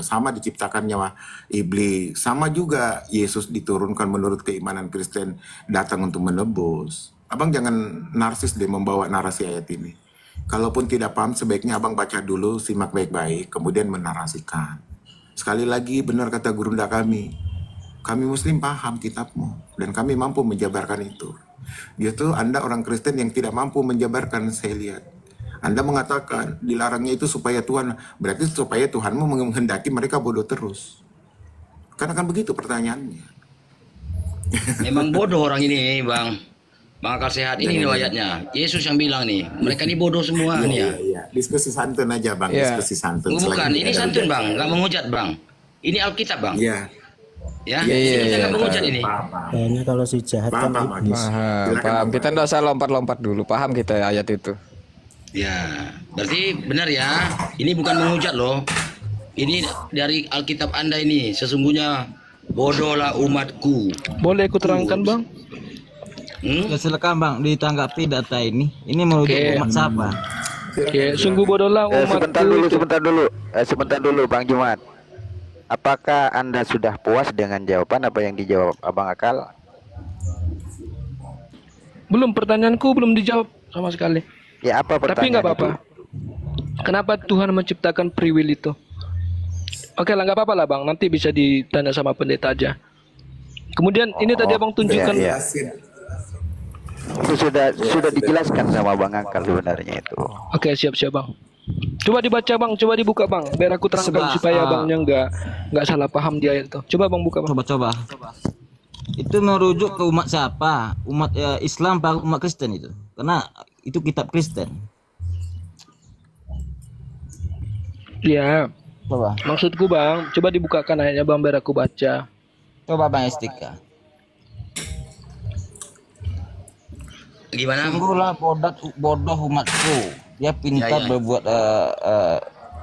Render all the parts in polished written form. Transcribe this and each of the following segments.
sama diciptakannya iblis, sama juga Yesus diturunkan menurut keimanan Kristen datang untuk menebus. Abang jangan narsis deh membawa narasi ayat ini. Kalaupun tidak paham, sebaiknya abang baca dulu, simak baik-baik, kemudian menarasikan. Sekali lagi benar kata gurunda kami Muslim paham kitabmu, dan kami mampu menjabarkan itu. Justru Anda orang Kristen yang tidak mampu menjabarkan, saya lihat. Anda mengatakan dilarangnya itu supaya Tuhan, berarti supaya Tuhanmu menghendaki mereka bodoh terus. Karena kan begitu pertanyaannya. Memang bodoh orang ini, Bang. Bang Akal Sehat, ini riwayatnya. Yesus yang bilang nih, mereka ini bodoh semua nih ya. Iya. Diskusi santun aja, Bang. Diskusi santun. Bukan, ini santun, Bang. Nggak menghujat, Bang. Ini Alkitab, Bang. Iya. Ya, kita nggak menghujat ini. Kayaknya kalau si jahat kan iblis. Paham. Kita nggak usah lompat-lompat dulu. Paham kita ayat itu. Ya, berarti benar ya. Ini bukan menghujat loh. Ini dari Alkitab Anda ini. Sesungguhnya bodohlah umatku. Boleh aku terangkan, Bang? Ya silakan Bang, ditanggapi data ini. Ini merujuk umat siapa? Oke, sungguh bodohlah umatku. Sebentar dulu Bang Jumat. Apakah Anda sudah puas dengan jawaban apa yang dijawab Abang Akal? Belum, pertanyaanku belum dijawab sama sekali. Ya, apa pertanyaan? Tapi nggak apa-apa. Kenapa Tuhan menciptakan free will itu? Oke lah, nggak apa-apa lah Bang. Nanti bisa ditanya sama pendeta aja. Kemudian ini tadi Abang tunjukkan. Ya. Itu sudah dijelaskan sama Bang Akal sebenarnya itu. Oke, siap-siap Bang. Coba dibaca Bang, coba dibuka Bang, biar aku terangkan supaya Abangnya nggak salah paham di ayat itu. Coba Bang buka Bang. Coba. Itu merujuk ke umat siapa? Umat Islam apa umat Kristen itu? Karena itu kitab Kristen. Ya. Coba. Maksudku Bang, coba dibukakan ayatnya Bang biar aku baca. Coba Bang Estika. Gimana? Sungguhlah bodoh umatku. Dia pintar berbuat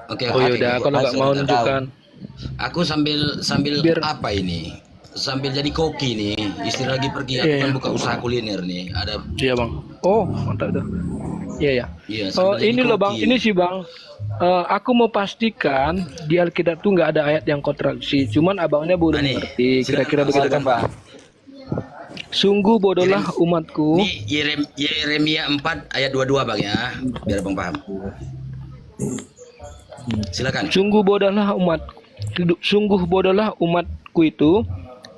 Oke, udah kalau nggak mau tunjukkan. Aku sambil apa ini? Sambil jadi koki nih, istri lagi pergi, aku kan buka usaha kuliner nih. Ada. Iya Bang. Oh mantap tuh. Iya. Oh ini loh Bang, ini sih Bang. Aku mau pastikan di Alkitab tuh nggak ada ayat yang kontraksi. Cuman abangnya belum ngerti. Kira-kira begitu kan Bang? Sungguh bodohlah umatku. Ini Yeremia 4 ayat 22 Bang ya, biar Bang paham. Silakan. Sungguh bodohlah umatku itu.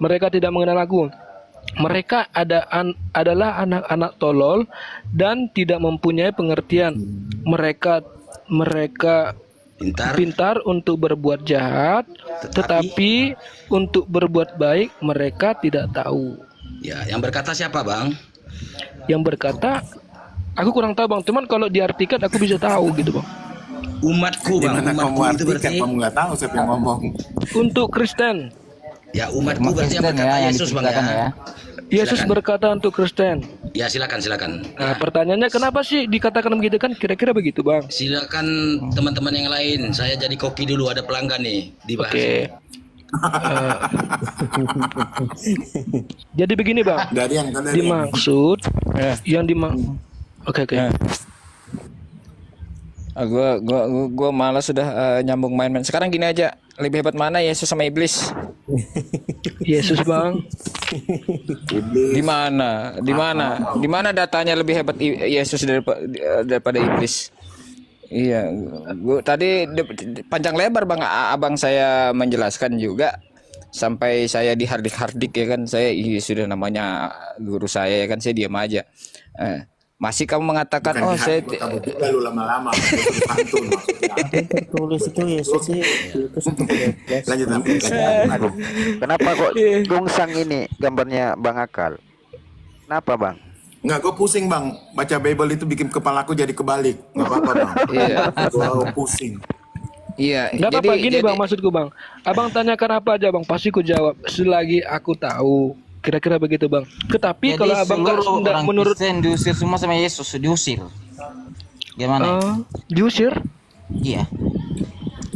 Mereka tidak mengenal aku. Mereka adalah anak-anak tolol dan tidak mempunyai pengertian. Mereka pintar untuk berbuat jahat, tetapi untuk berbuat baik mereka tidak tahu. Ya, yang berkata siapa Bang? Yang berkata, aku kurang tahu Bang. Cuman kalau diartikan aku bisa tahu gitu Bang. Umatku Bang. Umatku itu berarti. Kamu nggak tahu siapa yang ngomong. Untuk Kristen. Ya, umatku berarti yang berkata Yesus Bang ya. Yesus berkata untuk Kristen. Ya, silakan. Nah, pertanyaannya kenapa sih dikatakan begitu kan? Kira-kira begitu Bang. Silakan teman-teman yang lain. Saya jadi koki dulu, ada pelanggan nih dibahas. Oke. Jadi begini Bang. Dimaksud yang Oke. Gua malas sudah nyambung main-main. Sekarang gini aja, lebih hebat mana Yesus sama iblis? Yesus Bang. Di mana datanya lebih hebat Yesus daripada iblis? Iya, gua tadi panjang lebar Bang abang saya menjelaskan juga sampai saya dihardik-hardik ya kan, saya sudah namanya guru saya ya kan, saya diam aja. Masih kamu mengatakan saya lalu lama-lama pantun maksudnya. Tertulis itu Yesus sih Lanjut. Kenapa kok gongsang ini gambarnya Bang Akal? Kenapa Bang? Nggak, gue pusing Bang. Baca Bible itu bikin kepalaku jadi kebalik. Nggak apa-apa Bang. Iya. Gue pusing. Iya. Nggak apa-apa gini Bang, maksudku Bang. Abang tanyakan apa aja Bang, pasti ku jawab selagi aku tahu. Kira-kira begitu Bang. Tetapi kalau abang nggak menurut Kristen diusir semua sama Yesus, diusir. Gimana? Diusir? Iya.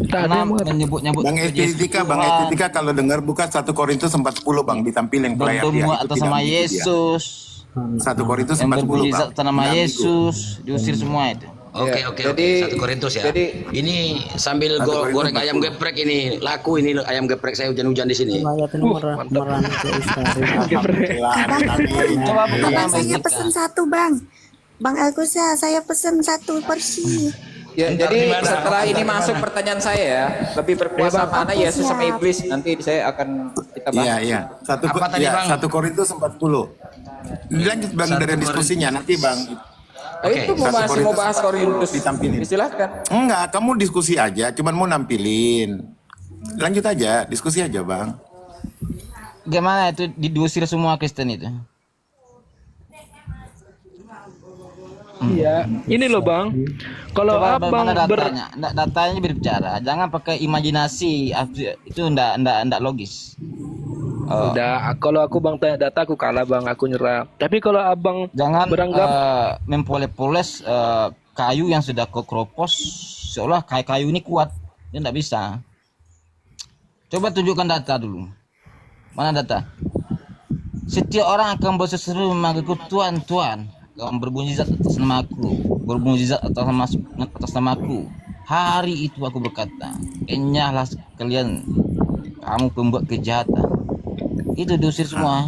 Karena menyebut-nyebut Bang Estetika kalau dengar buka 1 Korintus 4:10 Bang, ditampilin pelayan dia atas nama Yesus. 1 Korintus 4:10 Bang. Atas nama Yesus, diusir semua itu. Oke, Ya, oke, jadi- oke. 1 Korintus ya. jadi- ini sambil 1 Korintus goreng ayam 40. geprek ini. Laku ini ayam geprek saya hujan-hujan di sini. ayat ini merana ke Ustari. Alhamdulillah, Bang, amin. Coba buka Bang, nama saya kita. pesen satu, Bang. Bang Algusa, saya pesen 1 porsi. Ya, jadi setelah ini masuk pertanyaan saya ya, lebih berkuasa mana Oke, Yesus sama siap. iblis? Nanti saya akan kita bahas. Iya, iya. Apa tadi, Bang? 1 Korintus 40. Lanjut Bang 1 dari diskusinya nanti Bang. Oke. Itu mau 1 masih mau Korintus bahas Korintus. ditampilin. Silakan. Enggak, kamu diskusi aja, cuman mau nampilin. Lanjut aja, diskusi aja Bang. Gimana itu diusir semua Kristen itu? Iya, ini loh Bang. Kalau Coba abang bagaimana datanya? Datanya berbicara. Jangan pakai imajinasi. Itu ndak logis. Oh. udah, kalau aku Bang tanya data aku kalah Bang, aku nyerah. Tapi kalau abang Jangan beranggap mempoles-poles kayu yang sudah kekropos seolah kayu ini kuat. Dia ndak bisa. Coba tunjukkan data dulu. Mana data? Setiap orang akan berseru memanggilku Tuhan, Tuhan. Kamu bermujizat atas namaku, bermujizat atas namaku. Hari itu aku berkata, enyahlah kalian, kamu pembuat kejahatan. Itu diusir semua.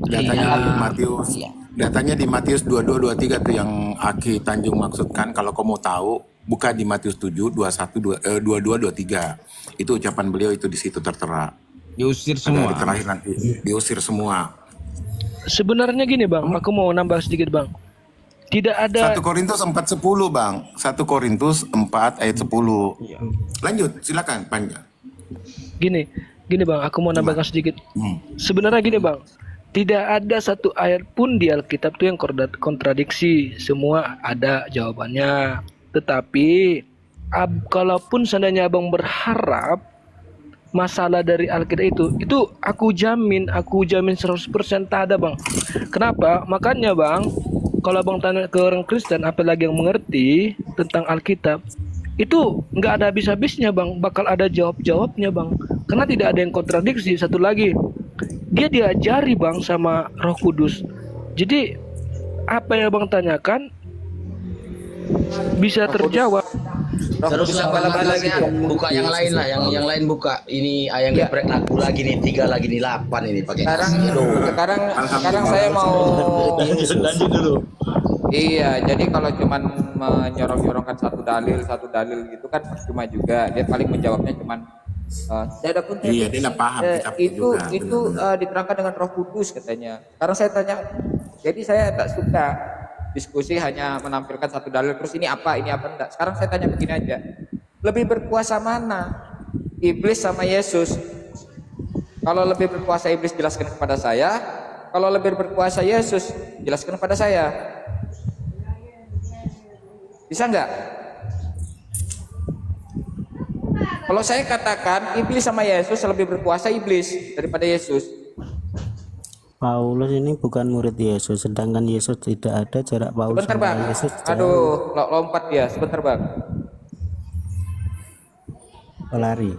Datanya di Matius. Iya. Datanya di Matius 22 23 tuh yang Aki Tanjung maksudkan. Kalau kamu tahu, buka di Matius 7 21 22 23. Itu ucapan beliau itu di situ tertera. Diusir Ada semua. di terakhir nanti diusir semua. sebenarnya gini Bang, aku mau nambah sedikit Bang. Tidak ada 1 Korintus 4:10 Bang. 1 Korintus 4 ayat 10. Lanjut, silakan panjang. gini Bang, aku mau nambahkan sedikit. Sebenarnya gini Bang, tidak ada satu ayat pun di Alkitab tuh yang kontradiksi. Semua ada jawabannya. Tetapi kalaupun seandainya Abang berharap masalah dari Alkitab itu aku jamin 100% tak ada Bang. Kenapa? Makanya Bang, kalau Abang tanya ke orang Kristen apalagi yang mengerti tentang Alkitab, itu nggak ada habis-habisnya Bang, bakal ada jawab-jawabnya Bang. Karena tidak ada yang kontradiksi. Satu lagi, dia diajari Bang sama Roh Kudus. Jadi apa yang Abang tanyakan bisa terjawab. Terus apa lagi? Buka yang lain lah, yang lain buka. Ini ayam Ya. geprek laku lagi nih, 3 lagi nih, 8 ini pakai Sekarang, nasi. Aduh. sekarang saya mau. Lanjut dulu. Iya, jadi kalau cuman menyorong-yorongkan satu dalil gitu kan percuma juga. Dia paling menjawabnya cuman saya ada pun Iya, dia nggak paham kitabnya itu juga, itu diterangkan dengan Roh Kudus katanya. Karena saya tanya, jadi saya tak suka diskusi hanya menampilkan satu dalil terus ini apa enggak. Sekarang saya tanya begini aja, lebih berkuasa mana, iblis sama Yesus? Kalau lebih berkuasa iblis jelaskan kepada saya, kalau lebih berkuasa Yesus jelaskan kepada saya. Bisa enggak? Kalau saya katakan iblis sama Yesus lebih berkuasa iblis daripada Yesus. Paulus ini bukan murid Yesus, sedangkan Yesus tidak ada jarak Paulus Sebentar sama bang, Yesus. aduh lompat dia, sebentar bang. Pelari.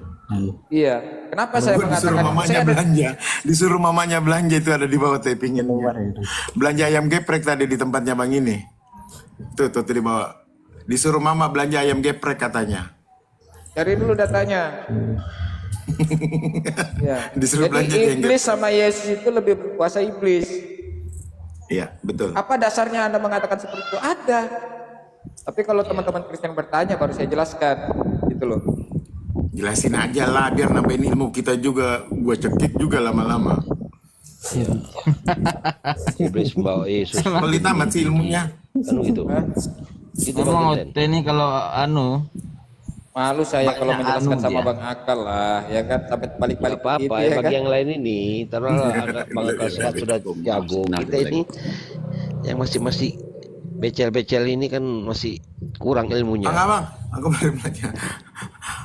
Iya, kenapa saya Disuruh mengatakan mamanya saya ada, belanja. Disuruh mamanya belanja itu ada di bawah tapingnya. Belanja ayam geprek tadi di tempatnya Bang ini. Tuh di bawah. Disuruh mama belanja ayam geprek katanya. cari dulu datanya. Ya. Disuruh belanja Jadi ayam iblis sama Yesus itu lebih berkuasa iblis. Iya, betul. Apa dasarnya Anda mengatakan seperti itu? Ada. Tapi kalau teman-teman Kristen bertanya baru saya jelaskan, gitu loh. Jelasin aja lah biar nambahin ilmu kita juga. Gua cekik juga lama-lama. Iblis membawa Yesus Pelit amat sih ilmunya. kan gitu. Itu Emang Bang Kristen. ini kalau Malu saya kalau Banyak menjelaskan anu sama dia. Bang Akal lah, ya kan sampai balik-balik Gak apa-apa gitu, ya, ya bagi kan? yang lain ini taruhlah Bang Akal Sehat sudah jago. Kita ini yang masih becel-becel ini kan masih kurang ilmunya. Bang, aku boleh belajar.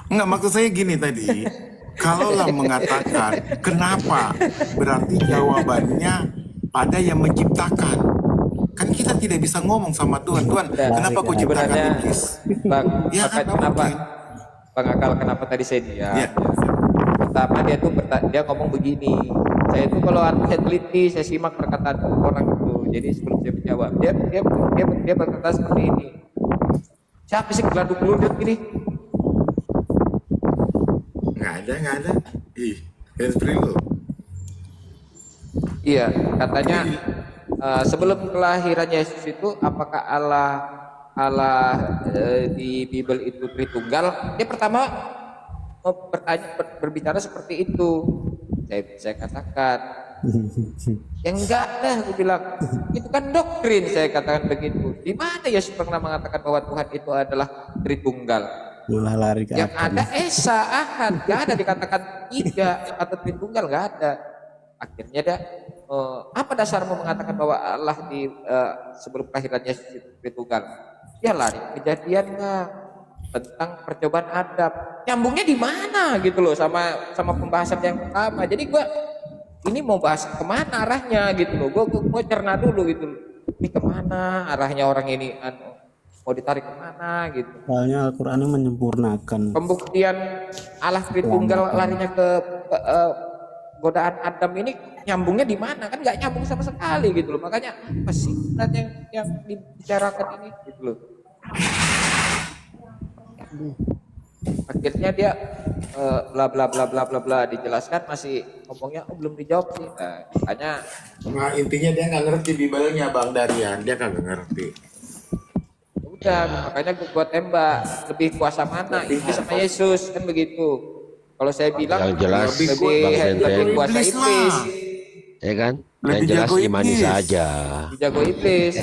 Enggak, maksud saya gini tadi. Kalaulah mengatakan kenapa, berarti jawabannya pada yang menciptakan. Kan kita tidak bisa ngomong sama Tuhan, kenapa kau ciptakan Sebenarnya, iblis? Bang, Ya, maka kan, kenapa mungkin. Bang Akal kenapa tadi saya diam? Ya. Pertama dia tuh dia ngomong begini, Saya itu kalau saya teliti, saya simak perkataan orang itu. Jadi sebelum saya menjawab, dia berkata seperti ini. Siapa sih geladuk-geluduk ini? Nggak ada. Ih, hands free lo. Iya, katanya sebelum kelahiran Yesus itu apakah Allah di Bible itu Tritunggal? Dia pertama berbicara seperti itu. Saya katakan, ya enggak lah, aku bilang itu kan doktrin. Saya katakan begitu. Di mana Yesus pernah mengatakan bahwa Tuhan itu adalah Tritunggal? Malah lari ke Yang Adam. ada Esa, Ahad, nggak ada dikatakan tiga atau Tritunggal, nggak ada. Akhirnya dia, apa dasarmu mengatakan bahwa Allah di sebelum kelahiran Yesus itu Tritunggal? Dia lari kejadian nggak tentang percobaan Adam. Nyambungnya di mana gitu loh sama pembahasan yang pertama. Jadi gua ini mau bahas kemana arahnya gitu loh. Gua cerna dulu gitu loh. Ini kemana arahnya orang ini, mau ditarik kemana gitu. Soalnya Al-Quran ini menyempurnakan. Pembuktian Allah Tritunggal larinya ke godaan Adam ini nyambungnya di mana? Kan nggak nyambung sama sekali gitu loh. Makanya apa sih yang dibicarakan ini gitu loh. Akhirnya dia bla bla bla bla bla bla dijelaskan, masih ngomongnya belum dijawab sih. Makanya Intinya dia nggak ngerti Bible-nya, Bang Darian. Dia kagak ngerti. udah, makanya gua tembak, lebih kuasa mana, Iblis sama Yesus, kan begitu. Kalau saya bilang Yang jelas, lebih kuasa Iblis lah. Iblis, Ya kan? Lebih Yang jelas jago imani iblis. saja. dijago Iblis.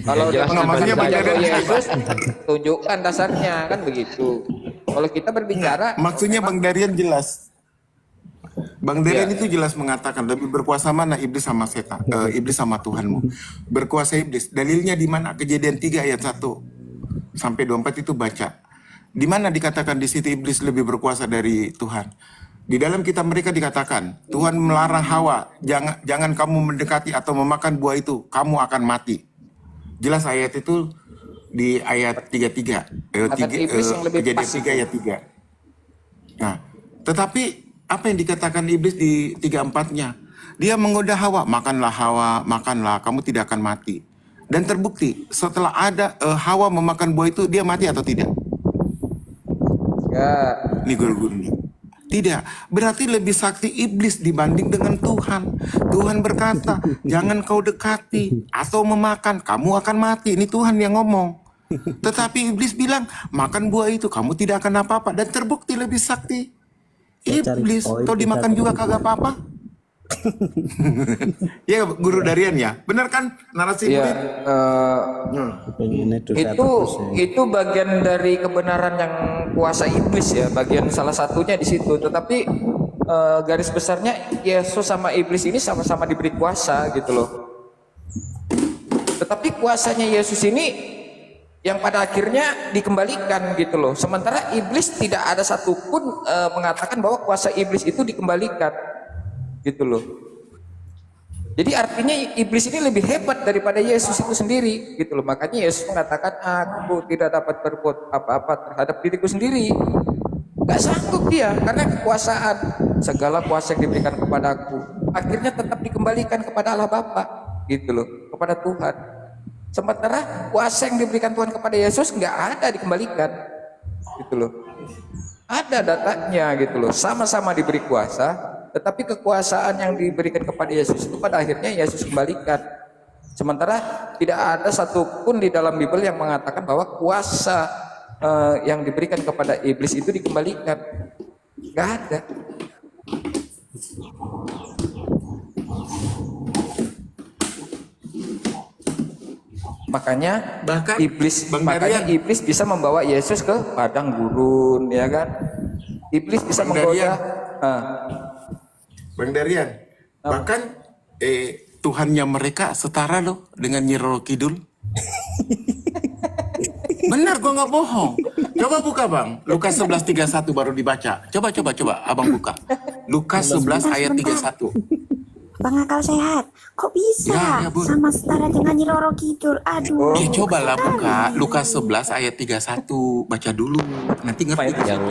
Kalau udah jelas mengamalkan namanya jago Bang Yesus, tunjukkan dasarnya, kan begitu. Kalau kita berbicara, Maksudnya Bang Darian jelas. Bang Darian Iya. itu jelas mengatakan lebih berkuasa mana iblis sama setan, iblis sama Tuhanmu. Berkuasa iblis. Dalilnya di mana? Kejadian 3 ayat 1 sampai 24 itu baca. Di mana dikatakan di situ iblis lebih berkuasa dari Tuhan? Di dalam kitab mereka dikatakan, Tuhan melarang Hawa, jangan kamu mendekati atau memakan buah itu, kamu akan mati. Jelas ayat itu di ayat 33. Kata iblis yang lebih Kejadian pas 3 ayat 3. Nah, tetapi apa yang dikatakan iblis di 3-4-nya? Dia menggoda Hawa, makanlah, kamu tidak akan mati. Dan terbukti setelah ada Hawa memakan buah itu, dia mati atau tidak? ya Ini guru-guru nih. Tidak, berarti lebih sakti iblis dibanding dengan Tuhan. Tuhan berkata, jangan kau dekati atau memakan, kamu akan mati. Ini Tuhan yang ngomong. Tetapi iblis bilang, makan buah itu, kamu tidak akan apa-apa. Dan terbukti lebih sakti iblis. Kau dimakan juga kagak apa-apa. Ya guru Darian ya, benar kan narasi ya murid? Pengennya dosa itu terus ya. itu bagian dari kebenaran yang kuasa iblis ya, bagian salah satunya di situ. Tetapi garis besarnya Yesus sama iblis ini sama-sama diberi kuasa gitu loh. Tetapi kuasanya Yesus ini yang pada akhirnya dikembalikan gitu loh. Sementara iblis tidak ada satupun mengatakan bahwa kuasa iblis itu dikembalikan gitu loh. Jadi artinya iblis ini lebih hebat daripada Yesus itu sendiri gitu loh. Makanya Yesus mengatakan, aku tidak dapat berbuat apa-apa terhadap diriku sendiri. Gak sanggup dia, karena kekuasaan, segala kuasa yang diberikan kepadaku akhirnya tetap dikembalikan kepada Allah Bapa gitu loh, kepada Tuhan. Sementara kuasa yang diberikan Tuhan kepada Yesus nggak ada dikembalikan gitu loh. Ada datanya gitu loh, sama-sama diberi kuasa, tetapi kekuasaan yang diberikan kepada Yesus itu pada akhirnya Yesus kembalikan. Sementara tidak ada satupun di dalam Bible yang mengatakan bahwa kuasa yang diberikan kepada iblis itu dikembalikan. Nggak ada. Makanya Bahkan iblis, Bang makanya Darian. iblis bisa membawa Yesus ke padang gurun, ya kan? Iblis bisa Bang menggoda. Darian. Bang Darian, bahkan Tuhannya mereka setara loh dengan Nyi Roro Kidul. Benar, gua nggak bohong. Coba buka Bang, Lukas 11:31 baru dibaca. Coba, abang buka. Lukas 11 ayat 31. Bang Akal Sehat, kok bisa Ya, Bun. sama setara dengan Nyi Roro Kidul? Aduh. Cobalah buka Lukas 11 ayat 31, baca dulu. Nanti ngerti di situ.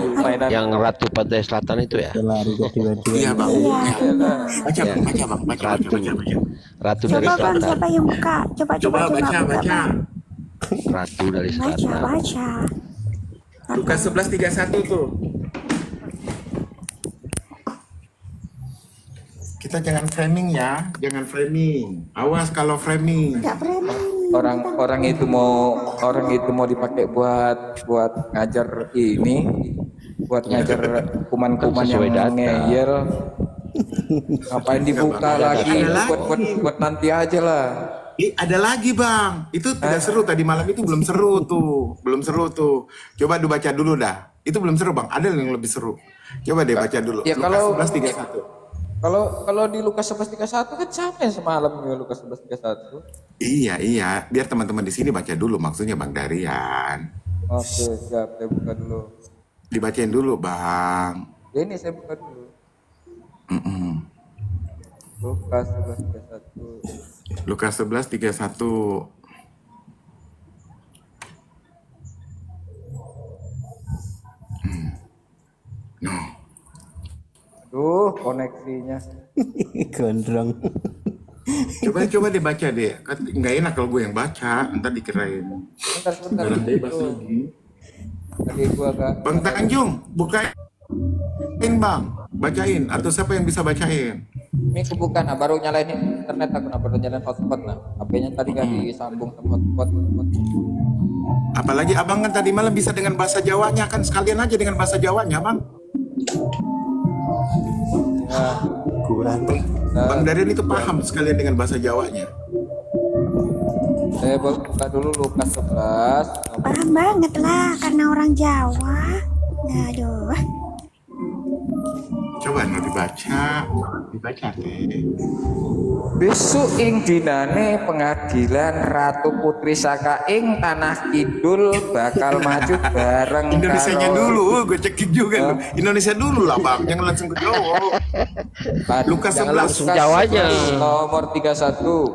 Yang Ratu Pantai Selatan itu ya. Lari ke dua-dua. Iya, Bang. Iya, Ya. benar. Baca, Bang. Baca, Bang. Baca. Ratu dari Coba Bang, Selatan. siapa yang buka? Coba Coba baca, buka, baca. Bang. Ratu dari Baca, Selatan. baca. Lukas 11:31 tuh. Kita jangan framing ya, jangan framing. Awas kalau framing. Enggak berani. Orang itu mau dipakai buat ngajar ini, buat ngajar kuman-kuman yang Sesuai data. ngeyel. Ngapain dibuka lagi? Ada Buat nanti aja lah. Ada lagi, Bang. Itu tidak seru tadi malam itu, belum seru tuh. Coba dibaca dulu dah. Itu belum seru, Bang. Ada yang lebih seru. Coba deh baca dulu. Ya, Lukas kalau- 11:31. Kalau di Lukas 11:31 kan sama yang semalam ya Lukas 11:31. Iya. Biar teman-teman di sini baca dulu maksudnya, Bang Darian. Oke, siap. Saya buka dulu. Dibacain dulu, Bang. Ya, ini saya buka dulu. Mm-mm. Lukas 11:31. Lukas 11:31. No. Aduh, koneksinya. Gondrong. Coba dibaca deh. Kan nggak enak kalau gue yang baca, ntar dikirain. Sebentar. Jalan bebas lagi. Tadi gua agak Bang Tanjung, bukain, Bang. Bacain. Atau siapa yang bisa bacain? ini kebuka, nah baru nyalain internet aku, nah baru nyalain hotspot, nah HP-nya tadi kan disambung sama hotspot. Apalagi abang kan tadi malam bisa dengan bahasa Jawanya, kan sekalian aja dengan bahasa Jawanya, Bang. Ya, Kurang. Bang Darian itu paham sekalian dengan bahasa Jawanya. saya buka dulu Lukas 11. Paham banget lah, karena orang Jawa. Aduh. Coba dibaca deh. Besok ing dinane pengadilan Ratu Putri Saka ing Tanah Kidul bakal maju bareng Indonesianya karo- dulu, gue cekin juga lu. Indonesia dulu lah, Bang. Jangan langsung ke Jawa. Lukas Jangan 11. langsung Jawanya. Nomor 31.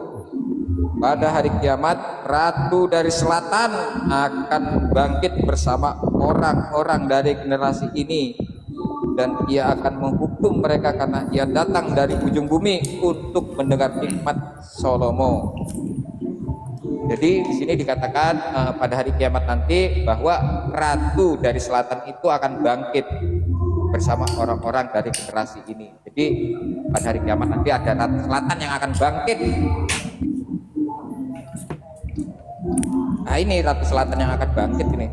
Pada hari kiamat, Ratu dari Selatan akan bangkit bersama orang-orang dari generasi ini, dan ia akan menghukum mereka karena ia datang dari ujung bumi untuk mendengar hikmat Salomo. Jadi di sini dikatakan pada hari kiamat nanti bahwa Ratu dari Selatan itu akan bangkit bersama orang-orang dari generasi ini. Jadi pada hari kiamat nanti ada Ratu Selatan yang akan bangkit. Nah, ini Ratu Selatan yang akan bangkit ini.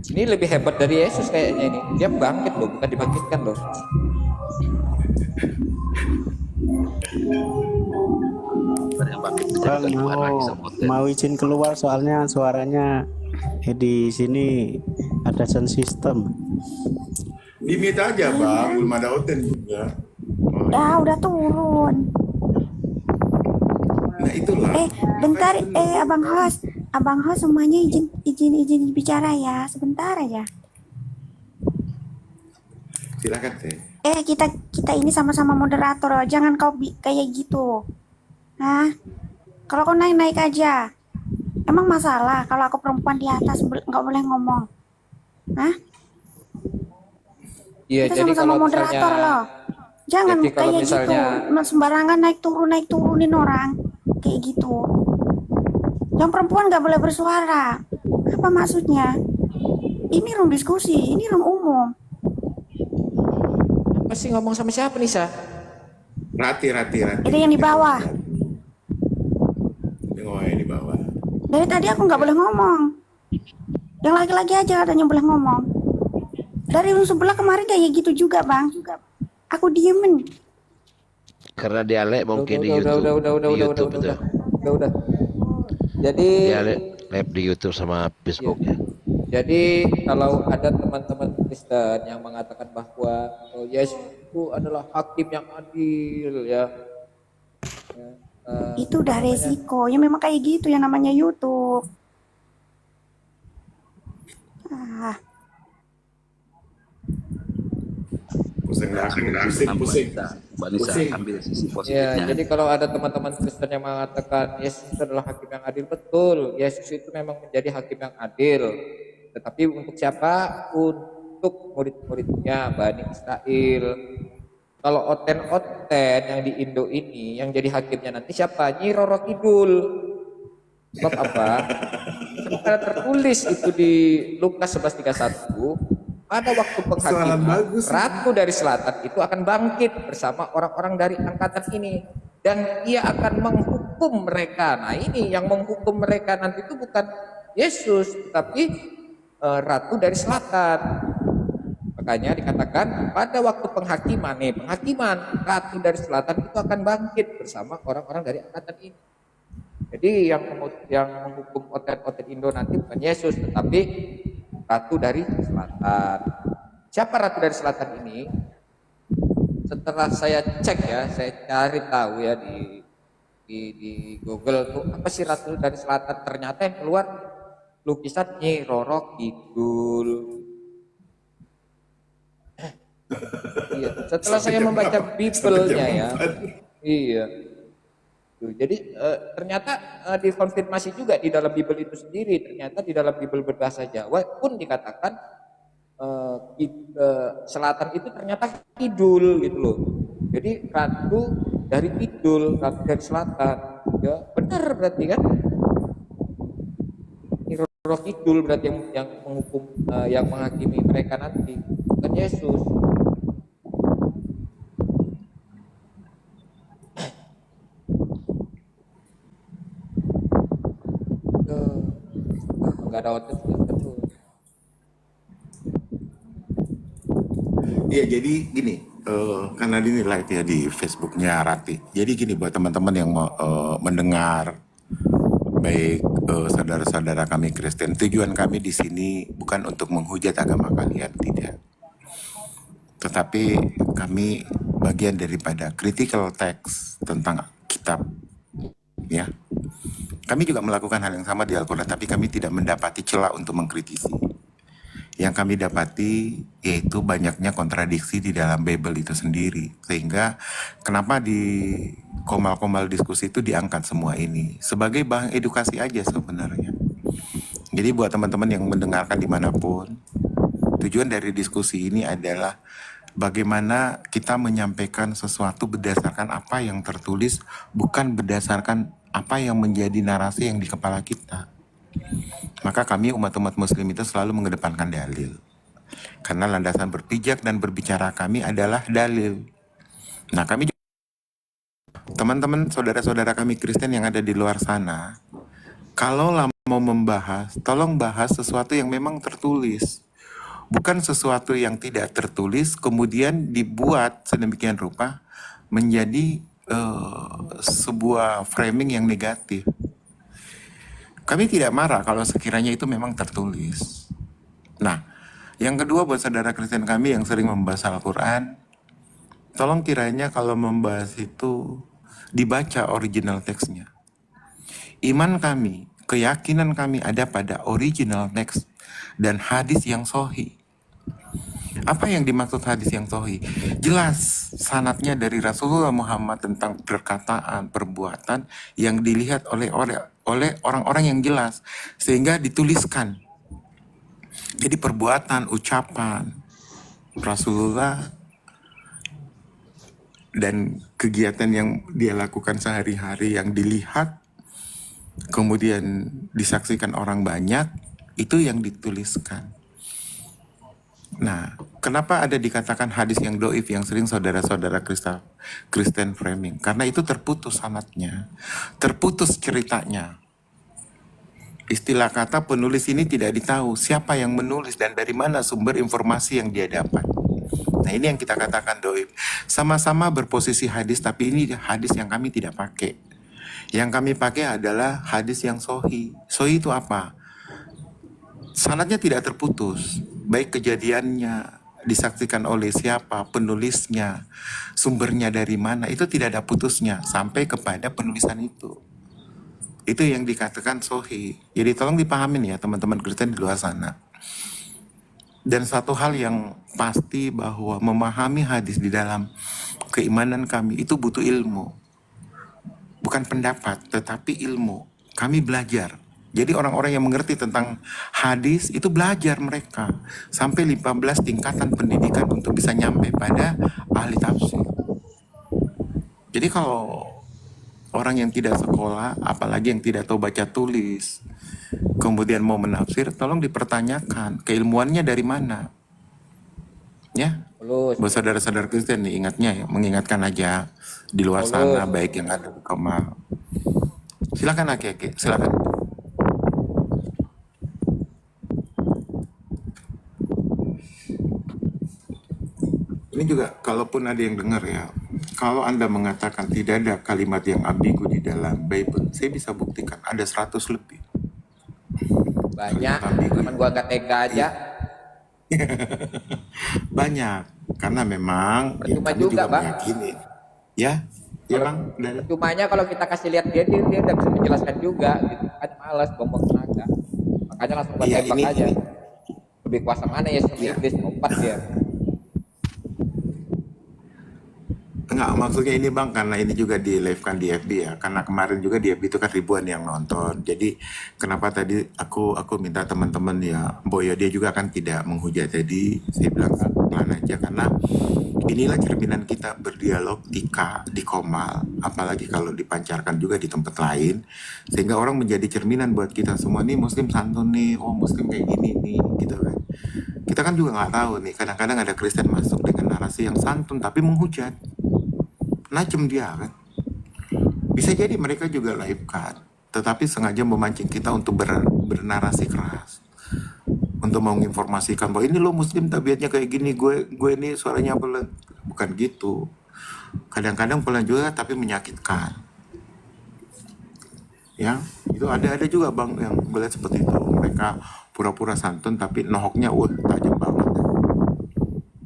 Ini lebih hebat dari Yesus kayaknya ini. Dia bangkit loh, bukan dibangkitkan loh. Bang, mau izin keluar soalnya suaranya di sini ada sound system. Dimit aja, Bang. Belum ada oten juga. Udah turun. Nah, itulah. Bentar, Abang host semuanya izin bicara ya, sebentar aja. Silakan, Teh. Kita ini sama-sama moderator, loh. Jangan kau kayak gitu. Hah? Kalau kau naik aja. Emang masalah kalau aku perempuan di atas nggak boleh ngomong? Hah? Iya, Kita jadi sama-sama kalau moderator misalnya loh. Jangan jadi kalau kayak misalnya gitu. Sembarangan naik turunin orang kayak gitu. Yang perempuan nggak boleh bersuara. Apa maksudnya? Ini room diskusi, ini room umum. apa sih ngomong sama siapa Nisa? Rati. Itu yang di bawah. Oh, yang di bawah. Dari tadi aku nggak boleh ngomong. Yang laki-laki aja katanya boleh ngomong. Dari room sebelah kemarin kayak gitu juga, Bang. Aku diemin. Karena dialek mungkin di Udah, YouTube. udah, Di YouTube itu. udah. Jadi Dialek live di YouTube sama Facebook ya. Jadi kalau ada teman-teman Kristen yang mengatakan bahwa Yesus itu adalah hakim yang adil ya. Itu udah resiko. Ya memang kayak gitu yang namanya YouTube. Pusing dah aku, pusing. Pusing. Ya, jadi kalau ada teman-teman Kristen yang mengatakan Yesus itu adalah hakim yang adil, betul. Yesus itu memang menjadi hakim yang adil. Tetapi untuk siapa? Untuk murid-muridnya, Bani Israel. Kalau oten-oten yang di Indo ini, yang jadi hakimnya nanti siapa? Nyi Roro Kidul. Sebab apa? Karena tertulis itu di Lukas 11:31, pada waktu penghakiman, ratu dari selatan itu akan bangkit bersama orang-orang dari angkatan ini, dan ia akan menghukum mereka. Nah, ini yang menghukum mereka nanti itu bukan Yesus, tapi ratu dari selatan. Makanya dikatakan pada waktu penghakiman, ratu dari selatan itu akan bangkit bersama orang-orang dari angkatan ini. Jadi yang menghukum oten-oten Indo nanti bukan Yesus, tetapi ratu dari selatan. Siapa ratu dari selatan ini? Setelah saya cek ya, saya cari tahu ya di Google tuh apa sih ratu dari selatan? Ternyata yang keluar lukisan Nyi Roro Kidul. Iya, setelah saya membaca Bible-nya ya. Iya. Jadi ternyata dikonfirmasi juga di dalam Bible itu sendiri. Ternyata di dalam Bible berbahasa Jawa pun dikatakan selatan itu ternyata kidul gitu loh. Jadi ratu dari kidul, ratu dari selatan. Ya benar berarti kan? Roh Kidul berarti yang menghukum, yang menghakimi mereka nanti, bukan Yesus. Nggak ada otot terus. Iya, jadi gini, karena ini live ya di Facebooknya Rati. Jadi gini buat teman-teman yang mendengar, baik saudara-saudara kami Kristen, tujuan kami di sini bukan untuk menghujat agama kalian, tidak. Tetapi kami bagian daripada critical text tentang kitab, ya. Kami juga melakukan hal yang sama di Al-Quran, tapi kami tidak mendapati celah untuk mengkritisi. Yang kami dapati yaitu banyaknya kontradiksi di dalam Bible itu sendiri. Sehingga kenapa di komal-komal diskusi itu diangkat semua ini. Sebagai bahan edukasi aja sebenarnya. Jadi buat teman-teman yang mendengarkan dimanapun, tujuan dari diskusi ini adalah bagaimana kita menyampaikan sesuatu berdasarkan apa yang tertulis, bukan berdasarkan apa yang menjadi narasi yang di kepala kita. Maka kami umat-umat muslim itu selalu mengedepankan dalil. Karena landasan berpijak dan berbicara kami adalah dalil. Nah, kami juga, teman-teman, saudara-saudara kami Kristen yang ada di luar sana, kalau mau membahas, tolong bahas sesuatu yang memang tertulis. Bukan sesuatu yang tidak tertulis, kemudian dibuat sedemikian rupa menjadi sebuah framing yang negatif. Kami tidak marah kalau sekiranya itu memang tertulis. Nah, yang kedua buat saudara Kristen kami yang sering membahas Al-Quran, tolong kiranya kalau membahas itu dibaca original teksnya. Iman kami, keyakinan kami ada pada original teks dan hadis yang sahih. Apa yang dimaksud hadis yang sahih? Jelas sanadnya dari Rasulullah Muhammad tentang perkataan, perbuatan yang dilihat oleh orang-orang yang jelas sehingga dituliskan. Jadi perbuatan, ucapan Rasulullah dan kegiatan yang dia lakukan sehari-hari yang dilihat kemudian disaksikan orang banyak, itu yang dituliskan. Nah, kenapa ada dikatakan hadis yang doif yang sering saudara-saudara Kristen framing? Karena itu terputus sanadnya, terputus ceritanya. Istilah kata penulis ini tidak ditahu siapa yang menulis dan dari mana sumber informasi yang dia dapat. Nah, ini yang kita katakan doif. Sama-sama berposisi hadis, tapi ini hadis yang kami tidak pakai. Yang kami pakai adalah hadis yang sahih. Sahih itu apa? Sanadnya tidak terputus, baik kejadiannya disaksikan oleh siapa, penulisnya, sumbernya dari mana, itu tidak ada putusnya sampai kepada penulisan itu. Itu yang dikatakan sahih. Jadi tolong dipahamin ya teman-teman Kristen di luar sana. Dan satu hal yang pasti bahwa memahami hadis di dalam keimanan kami itu butuh ilmu. Bukan pendapat, tetapi ilmu. Kami belajar. Jadi orang-orang yang mengerti tentang hadis itu belajar mereka. Sampai 15 tingkatan pendidikan untuk bisa nyampe pada ahli tafsir. Jadi kalau orang yang tidak sekolah, apalagi yang tidak tahu baca tulis, kemudian mau menafsir, tolong dipertanyakan keilmuannya dari mana. Ya, buat saudara-saudara Kristen nih, ingatnya ya, mengingatkan aja di luar sana, baik yang ada di Komal. Silakan Aki, silakan. Ini juga, kalaupun ada yang dengar ya, kalau Anda mengatakan tidak ada kalimat yang ambigu di dalam Bible, saya bisa buktikan ada 100 lebih. Banyak, teman gua gak tega aja. Banyak, karena memang ya, Percuma kami juga, juga Bang. meyakini. Ya, ya Bang. Dan Cumanya kalau kita kasih lihat dia udah bisa menjelaskan juga gitu. Kan malas buang tenaga. Makanya langsung gua iya, tembak aja. Lebih kuasa mana ya sama Iya. iblis, empat dia. Enggak, maksudnya ini Bang, karena ini juga di live kan di FB ya. Karena kemarin juga di FB itu kan ribuan yang nonton. Jadi kenapa tadi aku minta teman-teman ya, Boyo dia juga kan tidak menghujat. Jadi saya bilang pelan aja, karena inilah cerminan kita berdialog di Komal, apalagi kalau dipancarkan juga di tempat lain, sehingga orang menjadi cerminan buat kita semua nih. Muslim santun nih, oh Muslim kayak gini nih, gitu kan. Kita kan juga nggak tahu nih, kadang-kadang ada Kristen masuk dengan narasi yang santun tapi menghujat. Najem dia kan. Bisa jadi mereka juga live kan, tetapi sengaja memancing kita untuk bernarasi keras, untuk menginformasikan bahwa ini lo Muslim tabiatnya kayak gini, gue ini suaranya pelan. Bukan gitu. Kadang-kadang pelan juga tapi menyakitkan. Ya, itu ada juga Bang yang gue lihat seperti itu. Mereka pura-pura santun tapi nohoknya tajam banget.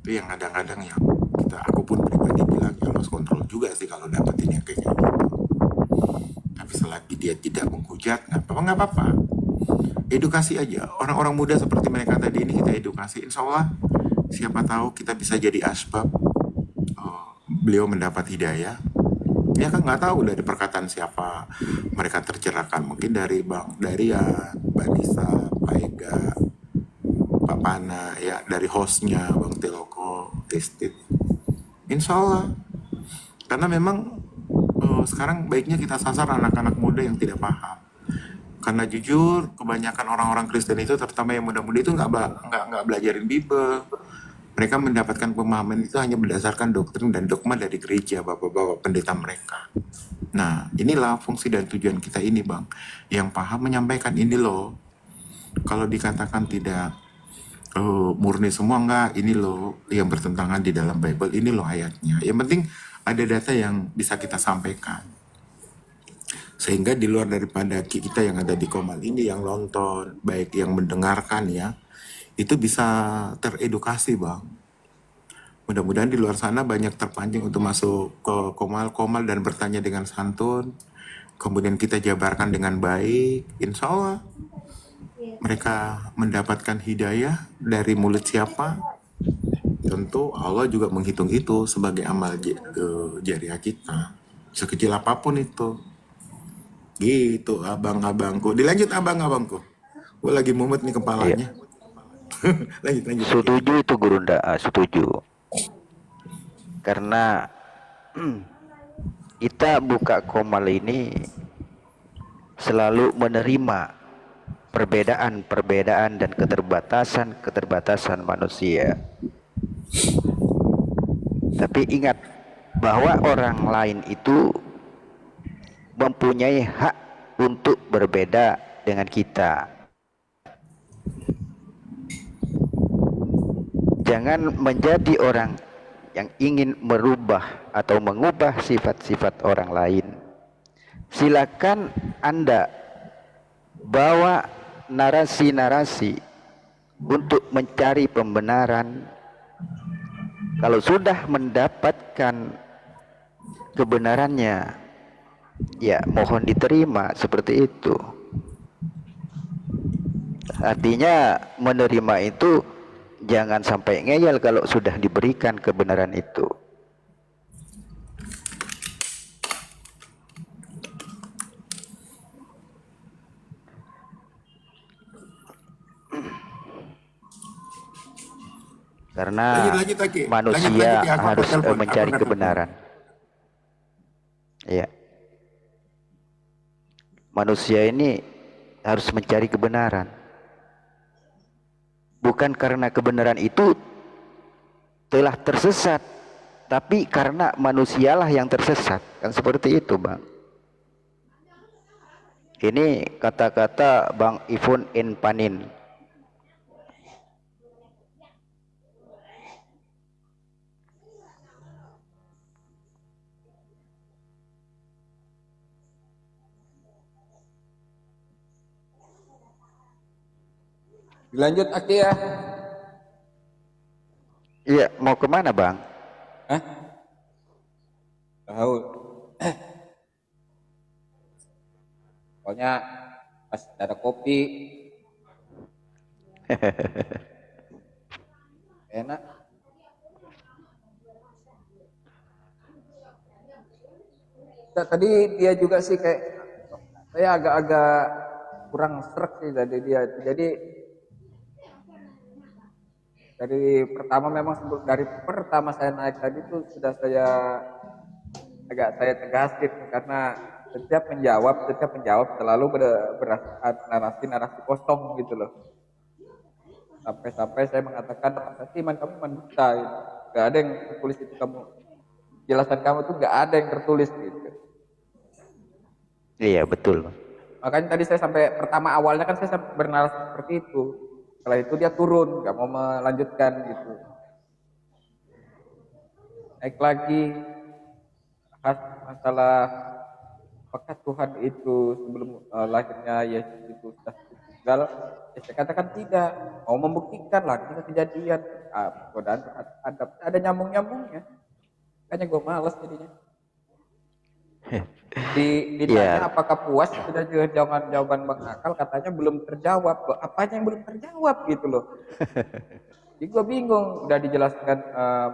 Itu yang kadang-kadang yang aku pun pribadi bilang ya lost control juga sih kalau dapetin yang kayak gitu. Tapi selagi dia tidak menghujat, nggak apa-apa. Edukasi aja. Orang-orang muda seperti mereka tadi ini kita edukasi. Insya Allah siapa tahu kita bisa jadi asbab beliau mendapat hidayah. Ya kan nggak tahu dari perkataan siapa mereka tercerahkan. Mungkin dari Bang Daria, Mbak Nisa, Pak Ega, Pak Pana, ya dari hostnya Bang Teloko, Testit. Insya Allah. Karena memang sekarang baiknya kita sasar anak-anak muda yang tidak paham. Karena jujur kebanyakan orang-orang Kristen itu, terutama yang muda-muda itu nggak belajarin Bible. Mereka mendapatkan pemahaman itu hanya berdasarkan doktrin dan dogma dari gereja, bapak-bapak pendeta mereka. Nah, inilah fungsi dan tujuan kita ini Bang. Yang paham menyampaikan ini loh. Kalau dikatakan tidak murni semua, enggak, ini loh yang bertentangan di dalam Bible, ini loh ayatnya. Yang penting ada data yang bisa kita sampaikan, sehingga di luar daripada kita yang ada di Komal ini, yang nonton baik yang mendengarkan ya, itu bisa teredukasi Bang. Mudah-mudahan di luar sana banyak terpancing untuk masuk ke Komal dan bertanya dengan santun, kemudian kita jabarkan dengan baik. Insya Allah mereka mendapatkan hidayah dari mulut siapa? Tentu Allah juga menghitung itu sebagai amal jariah kita, sekecil apapun itu. Gitu abang-abangku. Dilanjut abang-abangku. Gue lagi mumet nih kepalanya. lanjut. Setuju itu Gurunda, setuju. Karena kita buka Komal ini selalu menerima perbedaan dan keterbatasan manusia. Tapi ingat bahwa orang lain itu mempunyai hak untuk berbeda dengan kita. Jangan menjadi orang yang ingin merubah atau mengubah sifat-sifat orang lain. Silakan Anda bawa narasi-narasi untuk mencari pembenaran. Kalau sudah mendapatkan kebenarannya, ya mohon diterima seperti itu. Artinya menerima itu jangan sampai ngeyel kalau sudah diberikan kebenaran itu. Karena Lanjut, Aki. manusia Aku harus telepon, mencari aku telepon. kebenaran. Iya. Manusia ini harus mencari kebenaran. Bukan karena kebenaran itu telah tersesat, tapi karena manusialah yang tersesat. Kan seperti itu, Bang. Ini kata-kata Bang Ivon N. Panin. Dilanjut Aki ya. Iya, mau kemana, Bang? Hah? Tahu. Pokoknya pas ada kopi enak. Nah, tadi dia juga sih kayak saya agak-agak kurang serak sih dari dia. Jadi dari pertama saya naik tadi tuh sudah saya tegasin karena setiap menjawab selalu narasi kosong gitu loh. Sampai saya mengatakan, pasti iman kamu iman buta gitu. Gak ada yang tertulis itu jelasan kamu tuh gak ada yang tertulis gitu. Iya, betul, Bang. Makanya tadi saya sampai awalnya kan saya bernarasi seperti itu. Setelah itu dia turun, nggak mau melanjutkan gitu. Naik lagi masalah apakah Tuhan itu sebelum lahirnya Yesus itu sudah tunggal? Ya, saya katakan tidak. Mau membuktikan lah kita kejadian. Godaan ada nyambung-nyambungnya. Makanya gue malas jadinya. Ditanya apakah puas sudah jawaban Bang Akal, katanya belum terjawab. Apanya yang belum terjawab gitu loh. Jadi gue bingung. Udah dijelaskan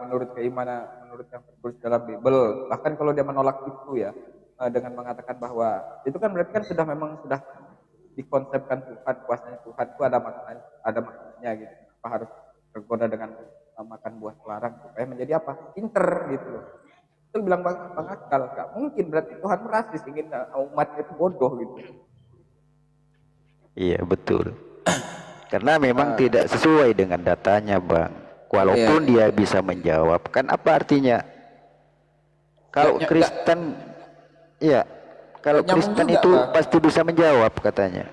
menurut keimanan, menurut yang tertulis dalam Bible. Bahkan kalau dia menolak itu ya, dengan mengatakan bahwa itu kan berarti kan sudah dikonsepkan Tuhan, kuasanya Tuhan itu ada maknanya gitu. Apa harus tergoda dengan makan buah terlarang supaya menjadi apa? Pinter gitu loh. Itu bilang Bang Akal, gak mungkin berarti Tuhan rasis ingin umatnya itu bodoh gitu. Iya, betul. Karena memang tidak sesuai dengan datanya, Bang. Walaupun dia bisa menjawab, kan apa artinya? Kalau Kristen, kalau Kristen itu pasti bisa menjawab katanya.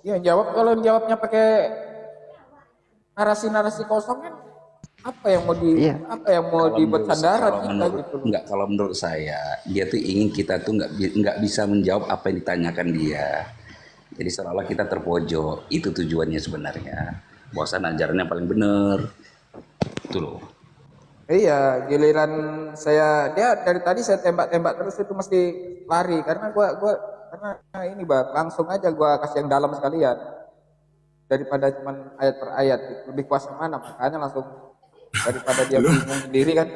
Iya, jawabnya pakai narasi kosong kan. Apa yang mau dibuat sandaran kita gitu. Kalau menurut saya dia tuh ingin kita tuh nggak bisa menjawab apa yang ditanyakan dia. Jadi seolah-olah kita terpojok. Itu tujuannya sebenarnya. Bosan ajarannya paling benar. Itu loh. Iya, giliran dia dari tadi saya tembak terus itu mesti lari karena karena ini Bang, langsung aja gua kasih yang dalam sekalian. Daripada cuman ayat per ayat, lebih kuasa mana, makanya langsung daripada dia bingung sendiri kan.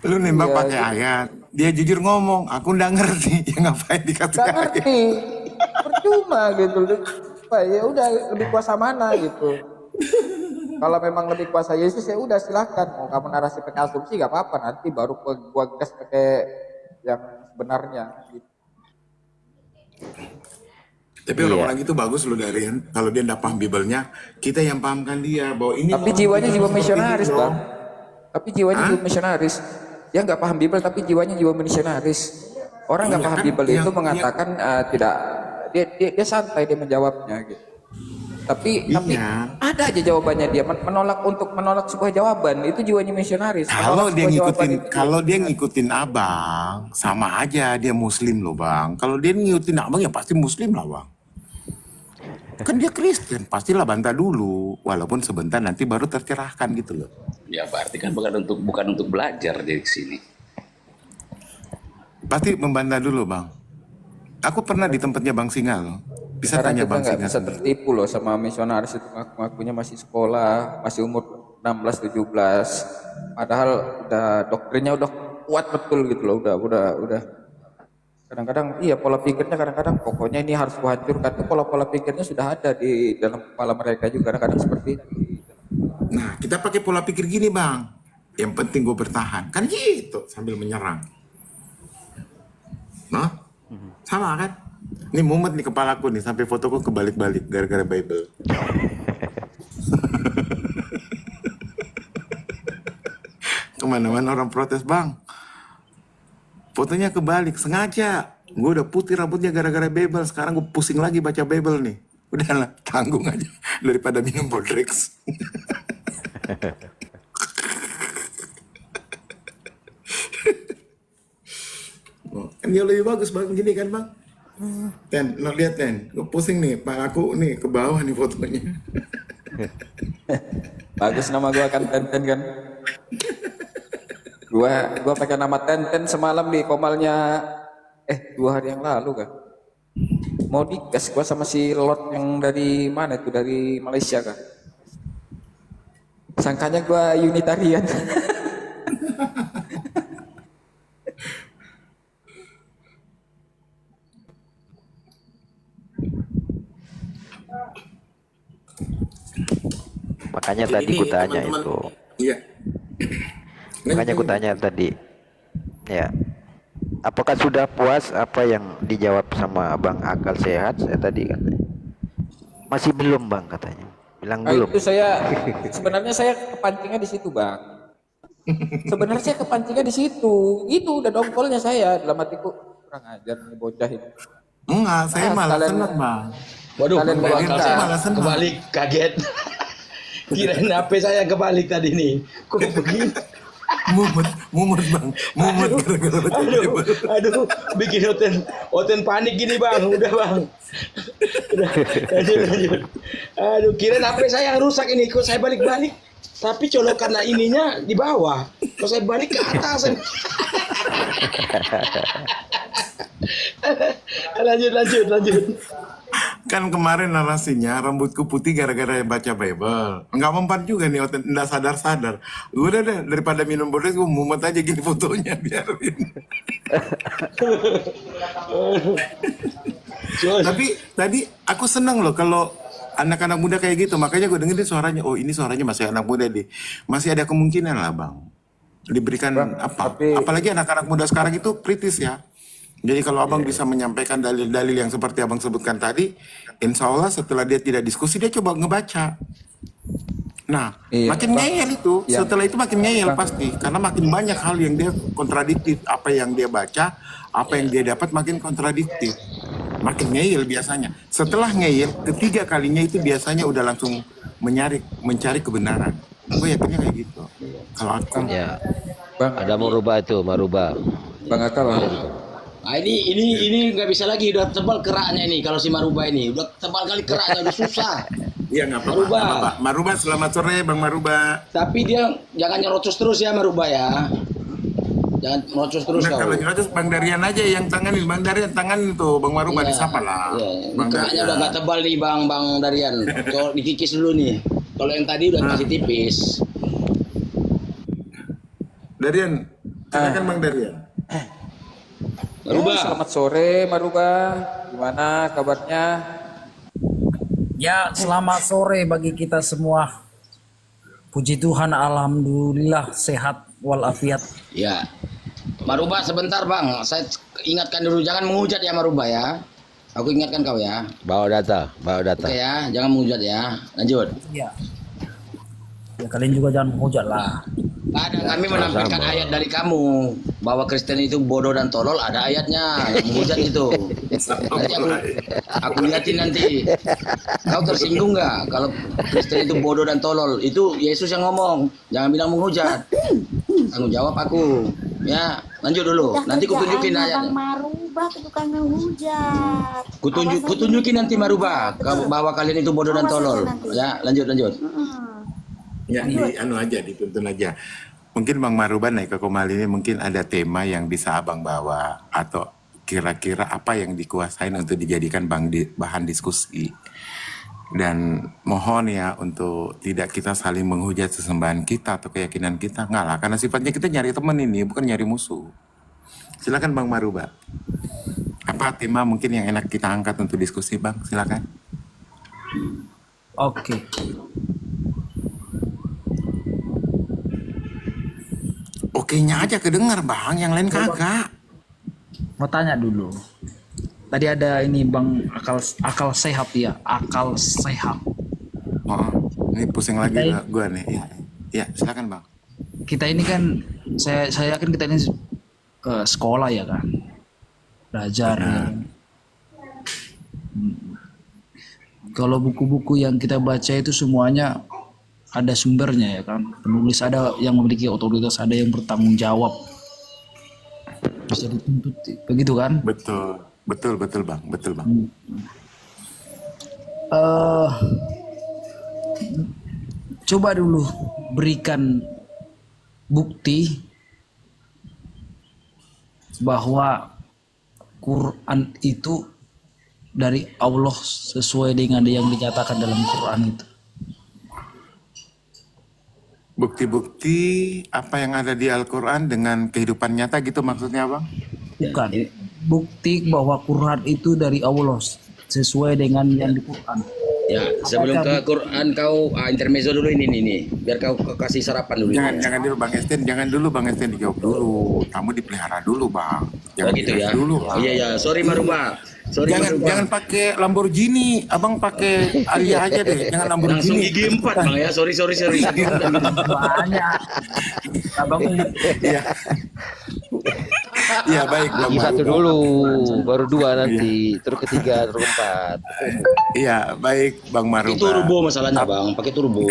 Lu nembak pakai ayat, dia jujur ngomong, aku nggak ngerti, ya ngapain dikasih Nggak ayat? ngerti, percuma gitu. Ya udah lebih kuasa mana gitu. Kalau memang lebih kuasa Yesus ya udah silahkan. Mau kamu narasi pakai asumsi nggak apa-apa, nanti baru gua gas pakai yang sebenarnya. Gitu. Tapi orang-orang itu bagus loh Darian. Kalau dia nggak paham Biblenya, kita yang pahamkan dia bahwa ini. Tapi jiwanya jiwa misionaris, Bang. Tapi jiwanya jiwa misionaris. Dia nggak paham Bible, tapi jiwanya jiwa misionaris. Orang nggak paham Bible itu mengatakan tidak. Dia santai dia menjawabnya gitu. Tapi ada aja jawabannya dia menolak sebuah jawaban itu jiwanya misionaris. Kalau dia ngikutin abang, sama aja dia Muslim loh Bang. Kalau dia ngikutin abang ya pasti Muslim lah Bang. Kan dia Kristen, pastilah bantah dulu, walaupun sebentar nanti baru tercerahkan gitu loh. Ya berarti kan bukan untuk belajar dari sini. Pasti membantah dulu Bang. Aku pernah di tempatnya Bang Singal loh. Bisa Sekarang tanya kita Bang nggak Singa bisa sendiri. tertipu loh sama misionaris itu, ngaku-ngakunya masih sekolah, masih umur 16-17. Padahal udah doktrinnya udah kuat betul gitu loh, udah. Kadang-kadang iya pola pikirnya kadang-kadang pokoknya ini harus kuhancurkan. Itu pola-pola pikirnya sudah ada di dalam kepala mereka juga kadang-kadang seperti itu. Nah, kita pakai pola pikir gini Bang. Yang penting gue bertahan. Kan gitu sambil menyerang. Nah, sama kan? Ini mumet nih kepalaku nih sampai fotoku kebalik-balik gara-gara Bible. Kemana-mana orang protes Bang. Fotonya kebalik sengaja. Gue udah putih rambutnya gara-gara Bible. Sekarang gue pusing lagi baca Bible nih. Udahlah, tanggung aja daripada minum Bodrex. Kan jauh lebih bagus Bang gini kan Bang. Ten, lo lihat Ten, gue pusing nih, Pak aku nih ke bawah nih fotonya. Bagus nama gua kan Tenten kan. Gua pakai nama Tenten semalam di komalnya 2 hari yang lalu kan. Mau digas gua sama si Lot yang dari mana itu, dari Malaysia kan. Sangkanya gua Unitarian. Makanya Jadi tadi ini kutanya teman-teman, itu. iya. Makanya kutanya tadi. Ya. Apakah sudah puas apa yang dijawab sama Bang Akal Sehat? Saya tadi kan. Masih belum Bang katanya. Bilang Nah, belum. itu sebenarnya saya kepancingnya di situ, Bang. Sebenarnya saya kepancingnya di situ. Itu udah dongkolnya saya dalam hatiku, kurang ajar nih bocah ini. Enggak, saya malah kalian- senang Bang. Waduh, Kalian Bang berdua Akal saya malah senang. kebalik, kaget. Kirain HP saya kebalik tadi nih. Kok begini? Mumet Bang, mumet gara-gara baca Bible. Aduh, bikin Oten panik gini Bang, udah Bang. Udah, lanjut. Aduh, kirain HP saya yang rusak ini, kok saya balik-balik. Tapi colokan ininya di bawah, kok saya balik ke atas. lanjut. Kan kemarin narasinya rambutku putih gara-gara baca Bible. Enggak mempan juga nih, enggak sadar-sadar. Udah deh, daripada minum Bodrex gue mumet aja gini fotonya, biarin. Tapi tadi aku seneng loh kalau anak-anak muda kayak gitu. Makanya gue dengerin suaranya, oh ini suaranya masih anak muda deh. Masih ada kemungkinan lah Bang. Diberikan apa? Apalagi anak-anak muda sekarang itu kritis ya. Jadi kalau abang bisa menyampaikan dalil-dalil yang seperti abang sebutkan tadi, insya Allah setelah dia tidak diskusi, dia coba ngebaca. Nah, makin ngeyel itu, setelah itu makin ngeyel pasti. Karena makin banyak hal yang dia kontradiktif. Apa yang dia baca, apa yang dia dapat makin kontradiktif. Makin ngeyel biasanya. Setelah ngeyel, ketiga kalinya itu biasanya udah langsung mencari kebenaran. Gue yakinnya kayak gitu. Kalau aku. Ya. Ada merubah itu, merubah. Bang Akal. Nah, ini nggak bisa lagi, udah tebal keraknya ini kalau si Maruba ini udah tebal kali keraknya, udah susah. Iya nggak apa-apa. Maruba, selamat sore Bang Maruba. Tapi dia jangan nyerocos terus ya Maruba ya. Jangan nyerocos terus Nah, kau. kalau nyerocos Bang Darian aja yang tanganin. Bang Darian tanganin tuh, Bang Maruba Iya, disapa lah. Iya. Bang Keraknya udah Darian. nggak tebal nih Bang Darian. Coba dikikis dulu nih. Kalau yang tadi udah masih tipis. Darian, silakan Bang Darian. Maruba. Selamat sore Maruba. Gimana kabarnya? Ya, selamat sore bagi kita semua. Puji Tuhan, alhamdulillah sehat walafiat. Ya. Maruba sebentar Bang, saya ingatkan dulu jangan menghujat ya Maruba ya. Aku ingatkan kau ya. Bawa data. Oke ya, jangan menghujat ya. Lanjut. Ya. Ya kalian juga jangan menghujat lah. Ada kami menampilkan ayat dari kamu bahwa Kristen itu bodoh dan tolol, ada ayatnya, nggak menghujat itu. Nanti aku liatin nanti. Kau tersinggung nggak kalau Kristen itu bodoh dan tolol? Itu Yesus yang ngomong, jangan bilang menghujat. Tanggung jawab aku. Ya, lanjut dulu. Nanti kutunjukin ayatnya. Bang Maruba ke tukang hujat. Kutunjukin nanti Maruba bahwa kalian itu bodoh dan tolol. Ya, lanjut. Ya, dituntun aja. Mungkin Bang Maruba naik ke Komal ini mungkin ada tema yang bisa abang bawa atau kira-kira apa yang dikuasain untuk dijadikan bahan diskusi. Dan mohon ya untuk tidak kita saling menghujat sesembahan kita atau keyakinan kita, nggak lah, karena sifatnya kita nyari teman ini, bukan nyari musuh. Silakan Bang Maruba. Apa tema mungkin yang enak kita angkat untuk diskusi, Bang? Silakan. Oke. Oke-nya aja kedengar, Bang, yang lain kagak. Mau tanya dulu. Tadi ada ini Bang akal sehat ya, akal sehat. Oh, ini pusing lagi gua nih. Ya, silakan Bang. Kita ini kan saya yakin kita ini sekolah ya kan. Belajar ya. Kalau buku-buku yang kita baca itu semuanya ada sumbernya ya kan. Penulis ada yang memiliki otoritas, ada yang bertanggung jawab. Bisa dituntut, begitu kan? Betul Bang. Coba dulu berikan bukti bahwa Quran itu dari Allah sesuai dengan yang dinyatakan dalam Quran itu. Bukti-bukti apa yang ada di Al-Quran dengan kehidupan nyata gitu maksudnya, Bang? Bukan. Bukti bahwa Quran itu dari Allah sesuai dengan yang di Quran. Ya, sebelum ke Quran kau intermezzo dulu ini biar kau kasih sarapan dulu. Jangan dulu Bang Esten dijawab dulu. Kamu dipelihara dulu, Bang. Jangan gitu ya. Dulu, Iya ya, sorry Maruba. Jangan pakai Lamborghini, Abang pakai Alia aja deh. Jangan Lamborghini. Langsung gigi 4 Bang ya. Sorry. Banyak. Abang Iya. Iya baik Bang. Gigi 1 dulu, baru 2 nanti, terus ketiga, terus 4. Iya baik Bang Maruba. Itu turbo masalahnya Bang, pakai turbo.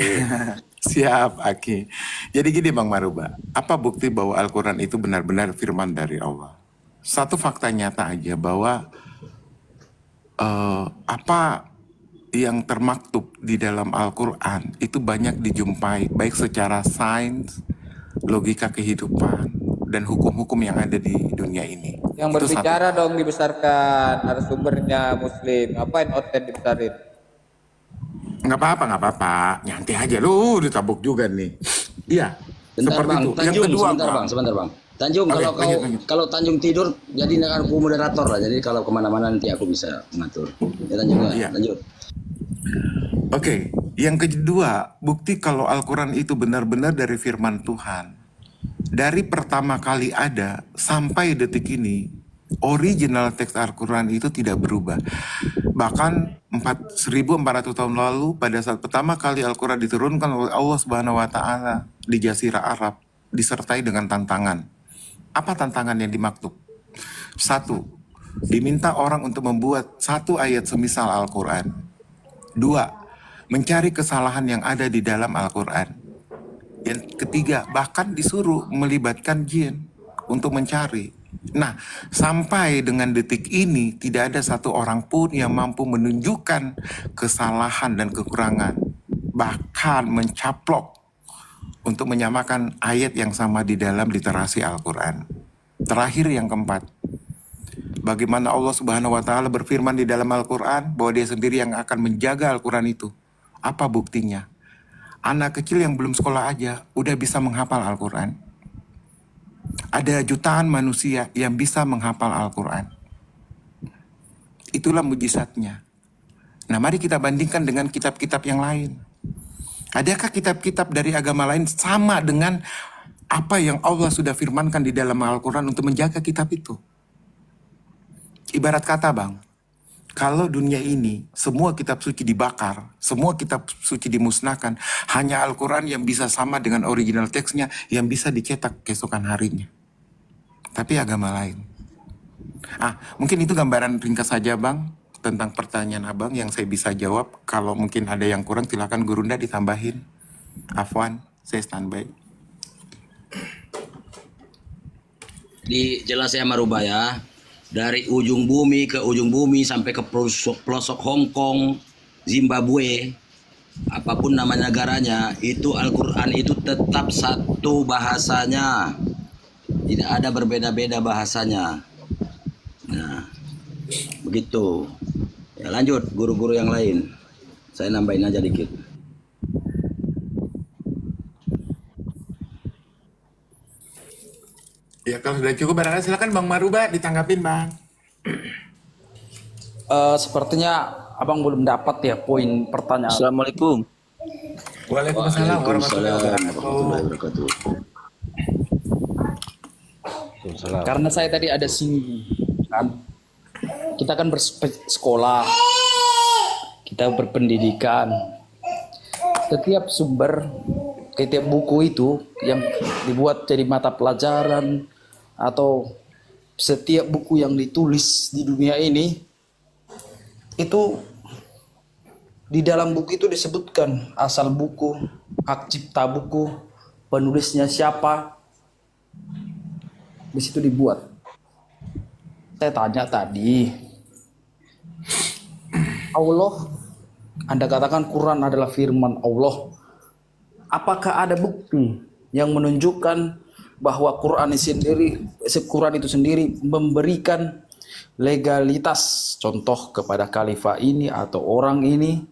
Siap Aki. Jadi gini Bang Maruba, apa bukti bahwa Al-Quran itu benar-benar firman dari Allah? Satu fakta nyata aja bahwa apa yang termaktub di dalam Al-Quran itu banyak dijumpai baik secara sains, logika kehidupan, dan hukum-hukum yang ada di dunia ini. Yang berbicara dong dibesarkan, narasumbernya Muslim, ngapain oten dibesarin? Nggak apa-apa, nyantai aja lu, ditabuk juga nih. Iya, seperti Bang, itu. Tanjung, Yang kedua, sebentar bang. Tanjung, Oke, kalau Tanjung tidur, jadi aku moderator lah. Jadi kalau kemana-mana nanti aku bisa mengatur. Ya Tanjung, Iya. lanjut. Oke, yang kedua, bukti kalau Al-Quran itu benar-benar dari firman Tuhan. Dari pertama kali ada sampai detik ini, original teks Al-Quran itu tidak berubah. Bahkan 1400 tahun lalu, pada saat pertama kali Al-Quran diturunkan oleh Allah Subhanahu wa Ta'ala di Jazirah Arab, disertai dengan tantangan. Apa tantangan yang dimaktub? 1. Diminta orang untuk membuat 1 ayat semisal Al-Quran. 2. Mencari kesalahan yang ada di dalam Al-Quran. Yang ketiga, bahkan disuruh melibatkan jin untuk mencari. Nah, sampai dengan detik ini tidak ada satu orang pun yang mampu menunjukkan kesalahan dan kekurangan. Bahkan mencaplok untuk menyamakan ayat yang sama di dalam literasi Al-Quran. Terakhir yang keempat, bagaimana Allah Subhanahu wa Ta'ala berfirman di dalam Al-Quran bahwa Dia sendiri yang akan menjaga Al-Quran itu. Apa buktinya? Anak kecil yang belum sekolah aja udah bisa menghafal Al-Quran. Ada jutaan manusia yang bisa menghafal Al-Quran. Itulah mujizatnya. Nah, mari kita bandingkan dengan kitab-kitab yang lain. Adakah kitab-kitab dari agama lain sama dengan apa yang Allah sudah firmankan di dalam Al-Quran untuk menjaga kitab itu? Ibarat kata Bang, kalau dunia ini semua kitab suci dibakar, semua kitab suci dimusnahkan, hanya Al-Quran yang bisa sama dengan original teksnya yang bisa dicetak keesokan harinya. Tapi agama lain. Mungkin itu gambaran ringkas saja Bang tentang pertanyaan Abang yang saya bisa jawab. Kalau mungkin ada yang kurang silakan Gurunda ditambahin. Afwan, saya standby. Jelas ya Maruba ya. Dari ujung bumi ke ujung bumi sampai ke pelosok Hong Kong, Zimbabwe, apapun nama negaranya, itu Al-Quran itu tetap satu bahasanya. Tidak ada berbeda-beda bahasanya. Nah, Nah, begitu. Ya, lanjut guru-guru yang lain. Saya nambahin aja dikit. Ya kalau sudah cukup barangkali silakan Bang Maruba ditanggapin Bang. Sepertinya abang belum dapat ya poin pertanyaan. Assalamualaikum. Waalaikumsalam warahmatullahi wabarakatuh. Karena saya tadi ada singgung kan, kita kan bersekolah, kita berpendidikan, setiap sumber, setiap buku itu yang dibuat jadi mata pelajaran atau setiap buku yang ditulis di dunia ini, itu di dalam buku itu disebutkan asal buku, hak cipta buku, penulisnya siapa, di situ dibuat. Saya tanya tadi, Allah, Anda katakan Quran adalah firman Allah. Apakah ada bukti yang menunjukkan bahwa Quran itu sendiri memberikan legalitas, contoh kepada khalifah ini atau orang ini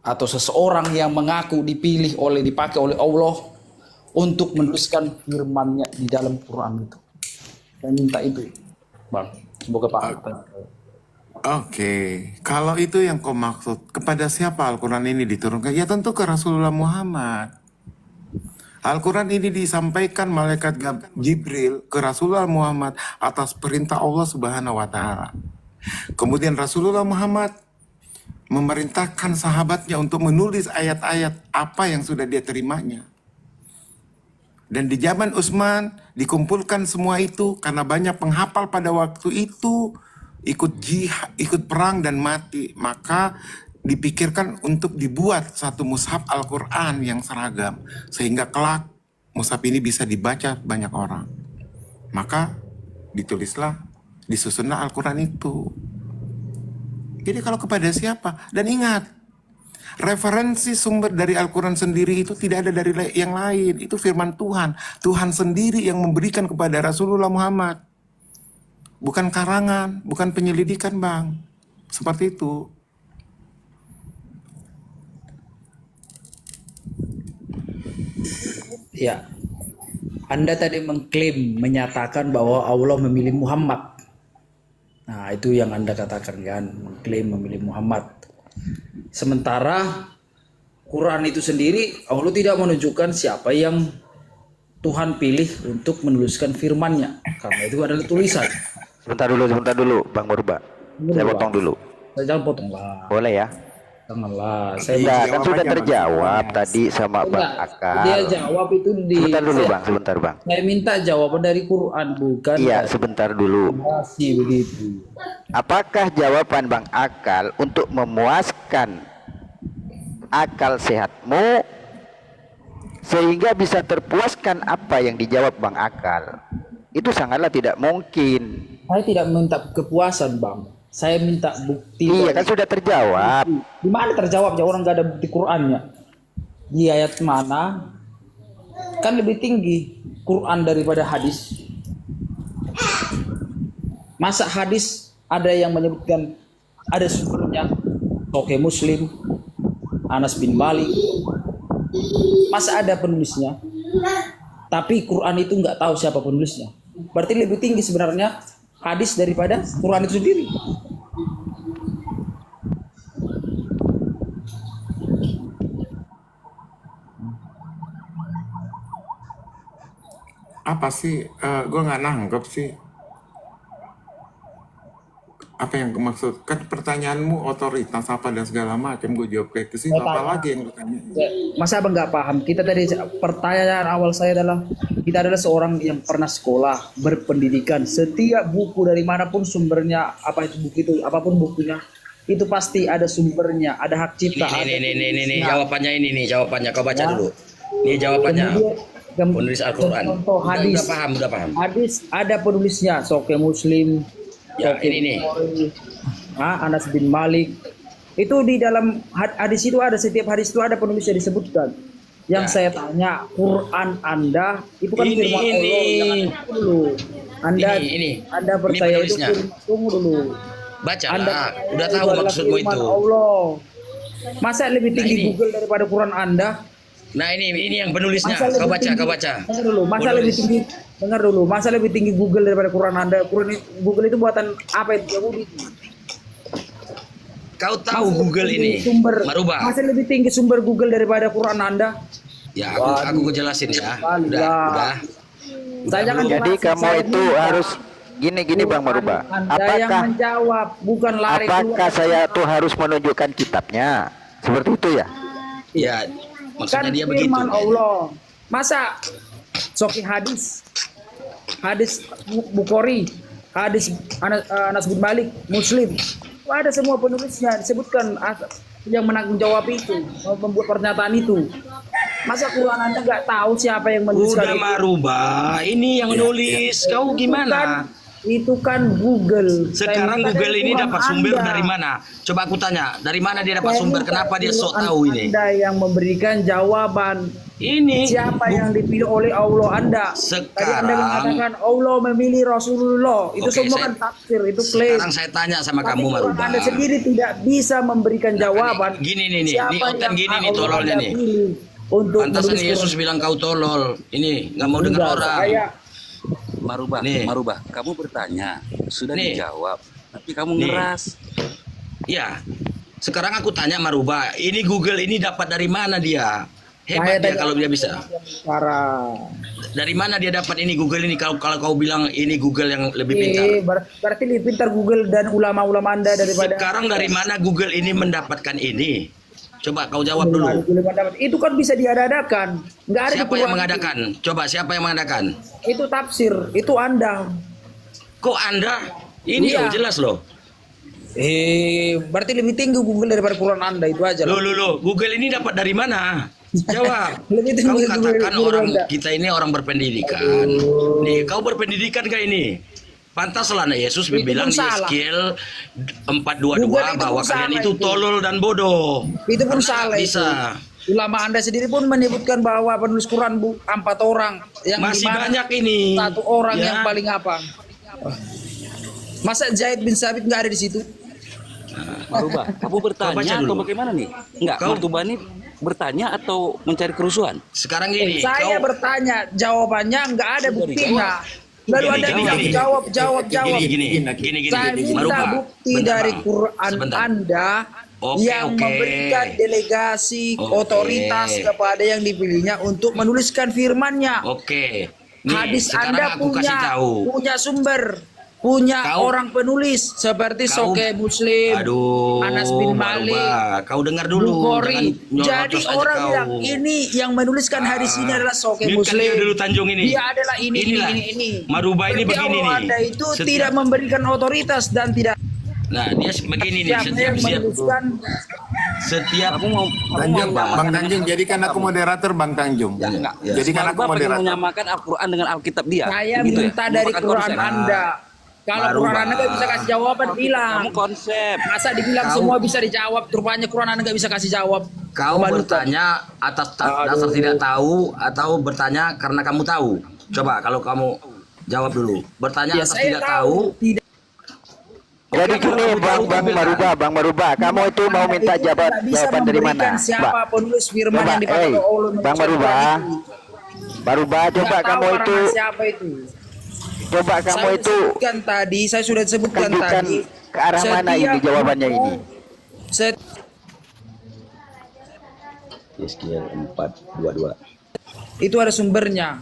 atau seseorang yang mengaku dipakai oleh Allah untuk menuliskan firman-Nya di dalam Quran itu? Saya minta itu, Bang. Semoga paham. Oke, kalau itu yang kau maksud, kepada siapa Al-Quran ini diturunkan? Ya tentu ke Rasulullah Muhammad. Al-Quran ini disampaikan malaikat Jibril ke Rasulullah Muhammad atas perintah Allah Subhanahu wa Ta'ala. Kemudian Rasulullah Muhammad memerintahkan sahabatnya untuk menulis ayat-ayat apa yang sudah dia terimanya. Dan di zaman Utsman dikumpulkan semua itu karena banyak penghafal pada waktu itu ikut jihad, ikut perang dan mati. Maka dipikirkan untuk dibuat satu mushaf Al-Quran yang seragam. Sehingga kelak mushaf ini bisa dibaca banyak orang. Maka disusunlah Al-Quran itu. Jadi kalau kepada siapa? Dan ingat, referensi sumber dari Al-Quran sendiri itu tidak ada dari yang lain. Itu firman Tuhan. Tuhan sendiri yang memberikan kepada Rasulullah Muhammad. Bukan karangan, bukan penyelidikan Bang. Seperti itu. Ya, Anda tadi menyatakan bahwa Allah memilih Muhammad. Nah, itu yang Anda katakan kan, mengklaim memilih Muhammad. Sementara Quran itu sendiri, Allah tidak menunjukkan siapa yang Tuhan pilih untuk menuliskan firman-Nya. Karena itu adalah tulisan. Sebentar dulu, Bang Murba. Saya potong dulu. Jangan potong lah. Boleh ya? Janganlah. Kan sudah terjawab tadi sama Bang Akal. Dia jawab itu di. Sebentar Bang. Saya minta jawaban dari Quran, bukan. Iya, sebentar dulu. Begitu. Apakah jawaban Bang Akal untuk memuaskan akal sehatmu sehingga bisa terpuaskan apa yang dijawab Bang Akal? Itu sangatlah tidak mungkin. Saya tidak minta kepuasan, Bang. Saya minta bukti. Iya, kan sudah terjawab. Di mana terjawab? Orang nggak ada bukti Qurannya. Di ayat mana? Kan lebih tinggi Quran daripada hadis. Masa hadis ada yang menyebutkan ada sumbernya? Sahih Muslim, Anas bin Malik. Masa ada penulisnya? Tapi Quran itu nggak tahu siapa penulisnya. Berarti lebih tinggi sebenarnya hadis daripada Quran itu sendiri. Apa sih? Gue nggak nangkep sih. Apa yang maksud? Kan pertanyaanmu otoritas apa dan segala macam. Gue jawab kayak ke situ. Apa lagi yang lu tanya? Masa abang nggak paham? Kita tadi pertanyaan awal saya adalah kita adalah seorang yang pernah sekolah, berpendidikan. Setiap buku dari manapun sumbernya, apa itu buku itu, apapun bukunya, itu pasti ada sumbernya, ada hak cipta. Ini jawabannya ini jawabannya. Kau baca dulu. Ini jawabannya. Penulis Al-Quran. Contoh hadis. Udah paham. Hadis ada penulisnya, Sahih Muslim. Ya, ini. Anas bin Malik. Itu di dalam hadis itu ada, setiap hadis itu ada penulisnya disebutkan. Yang saya tanya, Quran Anda itu kan firman Allah. Jangan itu dulu. Anda percaya itu penulisnya. firman, tunggu dulu. Baca Anda lah, percaya udah itu tahu adalah maksudmu firman itu. Allah. Masa lebih tinggi ini. Google daripada Quran Anda? Nah ini yang penulisnya. Masa Kau lebih baca, tinggi- kau baca. Dengar dulu, masa Penulis. lebih tinggi, dengar dulu, masa lebih tinggi Google daripada Quran Anda? Google itu buatan apa itu? Yahudi. Kau tahu Google ini, Sumber, Marubah. masa lebih tinggi sumber Google daripada Quran Anda? Ya, aku jelasin ya. Waduh. Udah. Saya jangan Jadi jelasin, kamu saya itu minta. harus gini Bang Maruba. Anda yang Apakah menjawab, bukan lari apakah keluar. saya tuh harus menunjukkan kitabnya? Seperti itu ya? Ya, maksudnya Kan dia begitu. firman Allah. Masa soki hadis Bukhari, hadis Anas bin Malik, Muslim, itu ada semua penulisnya disebutkan yang menanggung jawab itu, membuat pernyataan itu. Masa Quran Anda nggak tahu siapa yang menuliskan Udah itu? Marubah, ini yang nulis. Kau gimana? Itu kan Google. Sekarang Saya minta Google dari ini Quran dapat sumber Anda. dari mana? Coba aku tanya, dari mana dia dapat Saya sumber? minta Kenapa dia sok Quran tahu ini? Anda yang memberikan jawaban. Ini Siapa yang dipilih oleh Allah Anda? Tadi Anda Sekarang- mengatakan Allah memilih Rasulullah. Itu Oke, semua saya- kan tafsir, itu klaim. Sekarang saya tanya sama Tapi kamu Quran Marubah. Anda sendiri tidak bisa memberikan jawaban. Gini nih, Siapa ini otak yang gini nih Allah tololnya Anda nih. pilih untuk Pantasan menulis Yesus Quran. bilang kau tolol. Ini nggak mau dengar Enggak, orang. Marubah, Nih. Marubah, kamu bertanya, sudah Nih. dijawab, tapi kamu Nih. ngeras. Ya, sekarang aku tanya Marubah, ini Google ini dapat dari mana dia? Saya Hebat dia tanya- kalau dia bisa. Para Dari mana dia dapat ini Google ini? Kalau kau bilang ini Google yang lebih pintar. berarti lebih pintar Google dan ulama-ulama Anda daripada Sekarang dari mana Google ini mendapatkan ini? Coba kau jawab dulu. Itu kan bisa diadakan. Nggak ada di Siapa yang Quran. mengadakan? Coba siapa yang mengadakan? Itu tafsir, itu Anda. Kok Anda? Ini Iya. loh jelas loh. Berarti lebih tinggi Google daripada Quran Anda, itu aja. Loh, Google ini dapat dari mana? Jawab. Lebih tinggi Kau Google katakan Google orang Anda. kita ini orang berpendidikan. Nih, kau berpendidikan gak ini? Pantaslah nah Yesus Itu bilang pun di salah. Ezekiel Google 4:22 itu bahwa pun kalian salah itu itu. tolol dan bodoh. Itu pun Karena salah nggak itu. bisa. Ulama Anda sendiri pun menyebutkan bahwa penulis Quran 4 orang. Yang Masih dimana banyak ini. Satu orang Ya. yang paling apa? Masa Zaid bin Sabit nggak ada di situ? Marubah, kamu Kau baca bertanya dulu. atau bagaimana nih? Enggak, Kau- Marubah ini bertanya atau mencari kerusuhan? Sekarang gini, Saya kau bertanya, jawabannya nggak ada buktinya. Lalu Anda bilang gini. jawab. Gini. Saya minta Marubah, bukti bentar, dari Bang. Quran Sebentar. Anda Oke, yang oke. memberikan delegasi Oke. otoritas kepada yang dipilihnya untuk menuliskan firman-Nya. Oke. Nih, Hadis sekarang Anda aku kasih tahu. punya sumber, punya Kau- orang penulis seperti Kau- Soke Muslim, Aduh, Anas bin Malik, Marubah, kau dengar dulu. Bukhari. Jangan Jadi nyerocos aja orang kau. bilang ini yang menuliskan hadis ini adalah Soke Ini kan Muslim. dia dulu Tanjung ini. Dia adalah ini. Marubah ini Berarti begini Allah nih. Anda itu Setiap- tidak memberikan otoritas dan tidak. Nah, dia begini nih, Siapa yang menuliskan? setiap Tanjung, Bang Tanjung, jadikan aku moderator Bang Tanjung. Enggak. Jadikan aku Marubah pengen moderator. menyamakan Al-Quran dengan Alkitab dia. Saya Begitu ya? minta dari Merupakan Quran konsep. Anda. Kalau Marubah. Quran Anda nggak bisa kasih jawaban, bilang. Kamu konsep. Masa dibilang Kau- semua bisa dijawab, rupanya Quran Anda nggak bisa kasih jawab. Kau Kembali. bertanya atas dasar tidak tahu atau bertanya karena kamu tahu? Coba kalau kamu jawab dulu. Bertanya Ya, atas saya tidak tahu. Tidak. Jadi gini Bang Maruba, kamu itu mau minta Itu tidak bisa jawaban dari mana? memberikan Siapa penulis firman Coba, yang dipakai oleh Allah Bang Maruba, Maruba, coba Nggak tahu kamu itu, orang siapa itu. coba kamu itu Saya sudah sebutkan tunjukkan tadi. ke arah mana ini Setiap jawabannya ini. Set- Ezekiel 4:22. itu ada sumbernya.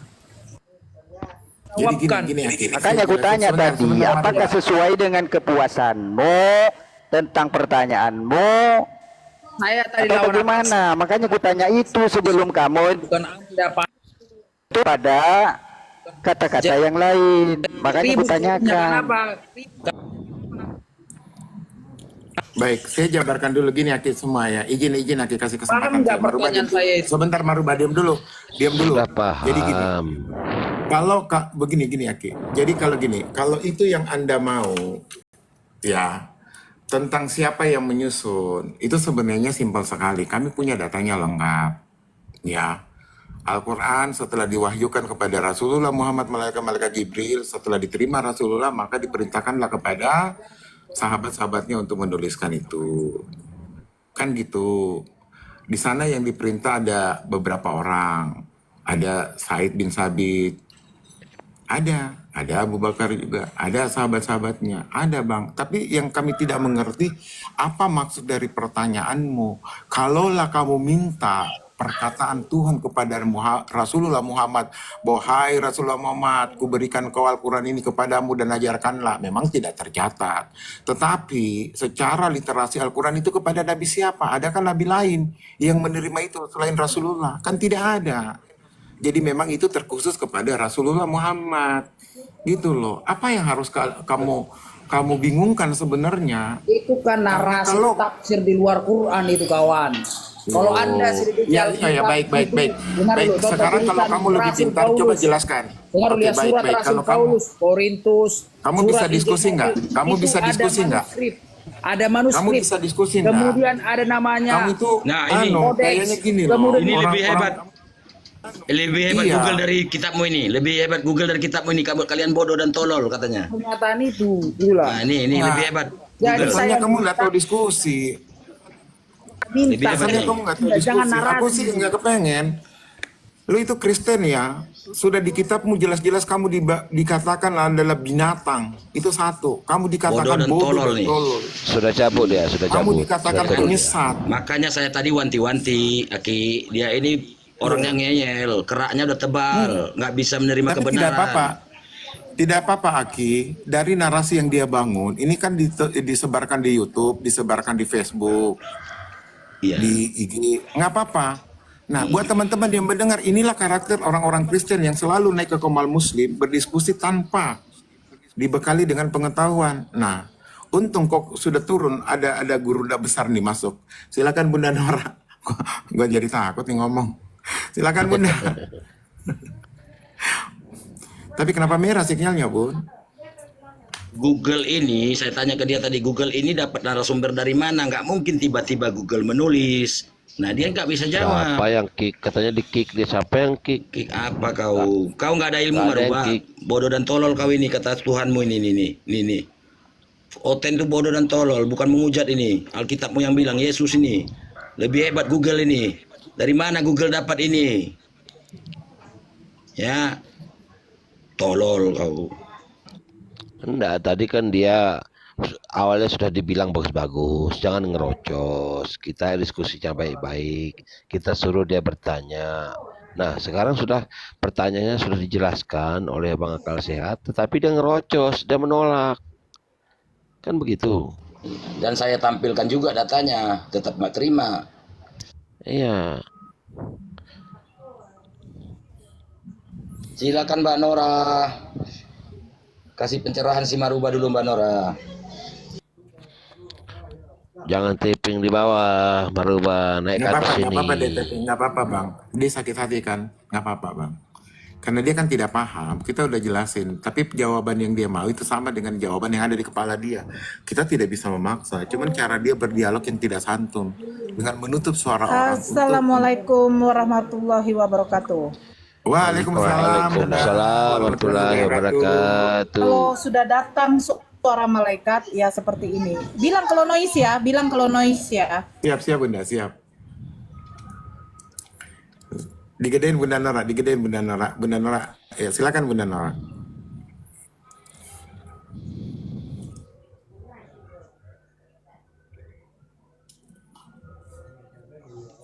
Jadi Jawabkan. gini, Aki. Makanya aku tanya Sebentar, tadi, sebentar, apakah Marubah. sesuai dengan kepuasanmu tentang pertanyaanmu Saya tadi atau lawan bagaimana? Makanya aku tanya itu sebelum kamu bukan Anda Pak. itu pada kata-kata yang lain. Makanya aku Ribut, tanyakan. kenapa? Baik, saya jabarkan dulu gini Aki semua ya. Izin Aki kasih Paham kesempatan. nggak ke Marubah, pertanyaan diam. saya itu? Sebentar Marubah, diam dulu. Sudah paham. Jadi gini. Kalau begini Aki. Jadi kalau itu yang Anda mau ya tentang siapa yang menyusun, itu sebenarnya simpel sekali. Kami punya datanya lengkap. Ya. Al-Quran setelah diwahyukan kepada Rasulullah Muhammad malaikat Jibril, setelah diterima Rasulullah, maka diperintahkanlah kepada sahabat-sahabatnya untuk menuliskan itu. Kan gitu. Di sana yang diperintah ada beberapa orang. Ada Said bin Sabit. Ada Abu Bakar juga. Ada sahabat-sahabatnya. Ada bang. Tapi yang kami tidak mengerti, apa maksud dari pertanyaanmu? Kalaulah kamu minta perkataan Tuhan kepada Rasulullah Muhammad, "Wahai Rasulullah Muhammad, kuberikan kau Al-Quran ini kepadamu dan ajarkanlah," memang tidak tercatat. Tetapi secara literasi Al-Quran itu kepada Nabi siapa? Adakah Nabi lain yang menerima itu selain Rasulullah? Kan tidak ada. Jadi memang itu terkhusus kepada Rasulullah Muhammad. Gitu loh. Apa yang harus kamu bingungkan sebenarnya? Itu kan narasi Kalau- tafsir di luar Quran itu kawan. Kalau Anda sedikit ya baik. dengar Baik, dulu, contoh sekarang kalau tulisan kamu lebih Rasul pintar, coba Paulus. jelaskan. Dengar Oke, lihat surat Rasul Kalau kamu Paulus, Korintus. Kamu surat bisa diskusi Injil, nggak? Kamu itu bisa ada diskusi nggak? manuskrip. Ada manuskrip. Kamu bisa diskusi nggak? Kemudian ada namanya. Kamu itu Nah, ini kayaknya gini loh. Kemudian ini lebih hebat. Lebih hebat Iya. Google dari kitabmu ini. Lebih hebat Google dari kitabmu ini. Kalian bodoh dan tolol katanya. Pernyataan itu, itulah. Nah, ini Nah, lebih hebat. Jadi Google. Misalnya saya kamu nggak tahu diskusi. Lebih minta hebat Misalnya nih. kamu nggak tahu Jangan diskusi. Aku narasi. sih nggak kepengen. Lu itu Kristen ya. Sudah di kitabmu jelas-jelas kamu dikatakan adalah binatang. Itu satu. Kamu dikatakan Bodoh dan tolol nih. Sudah cabut ya, sudah Kamu cabut. dikatakan Sudah cabut. penyesat. Makanya saya tadi wanti-wanti, Aki. Dia ini orang yang ngeyel, keraknya udah tebal, nggak bisa menerima Tapi kebenaran. tidak apa-apa. Tidak apa-apa Aki, dari narasi yang dia bangun, ini kan disebarkan di YouTube, disebarkan di Facebook, Iya. di IG, nggak apa-apa. Nah, buat teman-teman yang mendengar, inilah karakter orang-orang Kristen yang selalu naik ke Komal Muslim, berdiskusi tanpa dibekali dengan pengetahuan. Nah, untung kok sudah turun, ada gurunda besar nih masuk. Silakan Bunda Nora. Gue jadi takut nih ngomong. Silakan Bunda. Tapi kenapa merah sinyalnya, Bun? Google ini, saya tanya ke dia tadi, Google ini dapat narasumber dari mana? Nggak mungkin tiba-tiba Google menulis. Nah, dia nggak bisa jawab. Siapa yang kick? Katanya di kick dia. Siapa yang kick? Kick apa kau? Kau nggak ada ilmu, Nggak ada yang Maruba. kick. Bodoh dan tolol kau ini, kata Tuhanmu ini. Oten itu bodoh dan tolol, bukan menghujat ini. Alkitabmu yang bilang, Yesus ini. Lebih hebat Google ini. Dari mana Google dapat ini? Ya, tolol kau. Enggak, tadi kan dia awalnya sudah dibilang bagus-bagus, jangan ngerocos. Kita diskusinya baik-baik. Kita suruh dia bertanya. Nah, sekarang sudah pertanyaannya sudah dijelaskan oleh Bang Akal Sehat, tetapi dia ngerocos, dia menolak. Kan begitu. Dan saya tampilkan juga datanya, tetap nggak terima. Iya. Silakan Mbak Nora. Kasih pencerahan si Maruba dulu Mbak Nora. Jangan taping di bawah, Maruba naik ke atas Nggak sini. apa-apa deh, tapi nggak apa-apa Bang. Dia sakit hati kan, nggak apa-apa Bang. Karena dia kan tidak paham, kita udah jelasin. Tapi jawaban yang dia mau itu sama dengan jawaban yang ada di kepala dia. Kita tidak bisa memaksa, cuman cara dia berdialog yang tidak santun. Dengan menutup suara orang. Assalamualaikum warahmatullahi wabarakatuh. Waalaikumsalam. Waalaikumsalam warahmatullahi wabarakatuh. Kalau sudah datang suara malaikat ya seperti ini. Bilang kalau noise ya, bilang kalau noise ya. Siap Bunda, siap. Digedein Bunda Nora, digedein Bunda Nora. Bunda Nora, ya silakan Bunda Nora.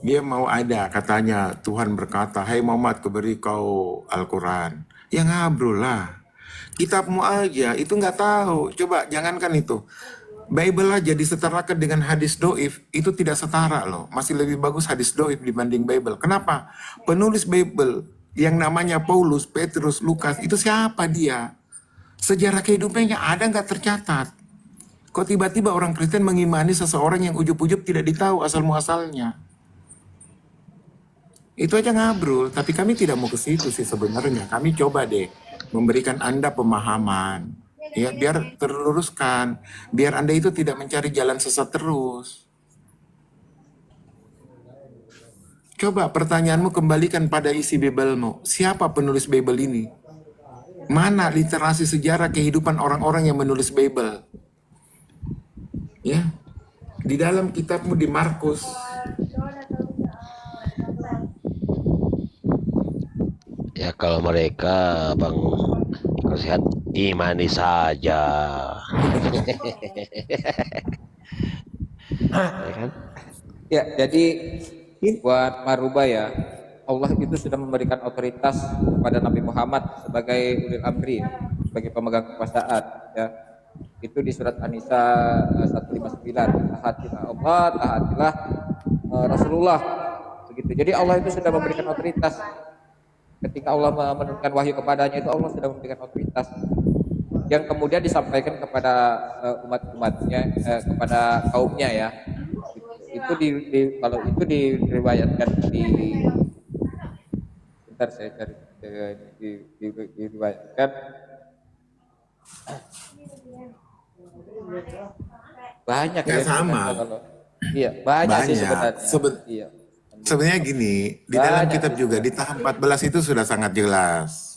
Dia mau ada katanya Tuhan berkata, "Hai Muhammad, kuberi kau Al-Quran." Ya ngabrol lah. Kitabmu aja itu nggak tahu. Coba jangankan itu. Bible aja disetarakan dengan hadis doif itu tidak setara loh. Masih lebih bagus hadis doif dibanding Bible. Kenapa? Penulis Bible yang namanya Paulus, Petrus, Lukas itu siapa dia? Sejarah kehidupannya ada nggak tercatat? Kok tiba-tiba orang Kristen mengimani seseorang yang ujub-ujub tidak ditahu asal muasalnya? Itu aja ngabrol, tapi kami tidak mau ke situ sih sebenarnya. Kami coba deh memberikan Anda pemahaman, ya biar terluruskan, biar Anda itu tidak mencari jalan sesat terus. Coba pertanyaanmu kembalikan pada isi Biblemu. Siapa penulis Bible ini? Mana literasi sejarah kehidupan orang-orang yang menulis Bible? Ya, di dalam kitabmu di Markus. Ya kalau mereka Bang sehat imani saja. Ya kan? Ya, jadi buat Maruba ya, Allah itu sudah memberikan otoritas kepada Nabi Muhammad sebagai ulil amri, sebagai pemegang kekuasaan ya. Itu di surat An-Nisa 159, taatilah Allah, taatilah Rasulullah begitu. Jadi Allah itu sudah memberikan otoritas. Ketika Allah menurunkan wahyu kepadanya itu Allah sudah memberikan otoritas yang kemudian disampaikan kepada umat-umatnya, kepada kaumnya ya. Itu kalau itu diriwayatkan bentar saya cari diriwayatkan banyak ya, sama. Iya, banyak sih sebenarnya. Iya. Sebenarnya gini, di dalam kitab juga di tahap 14 itu sudah sangat jelas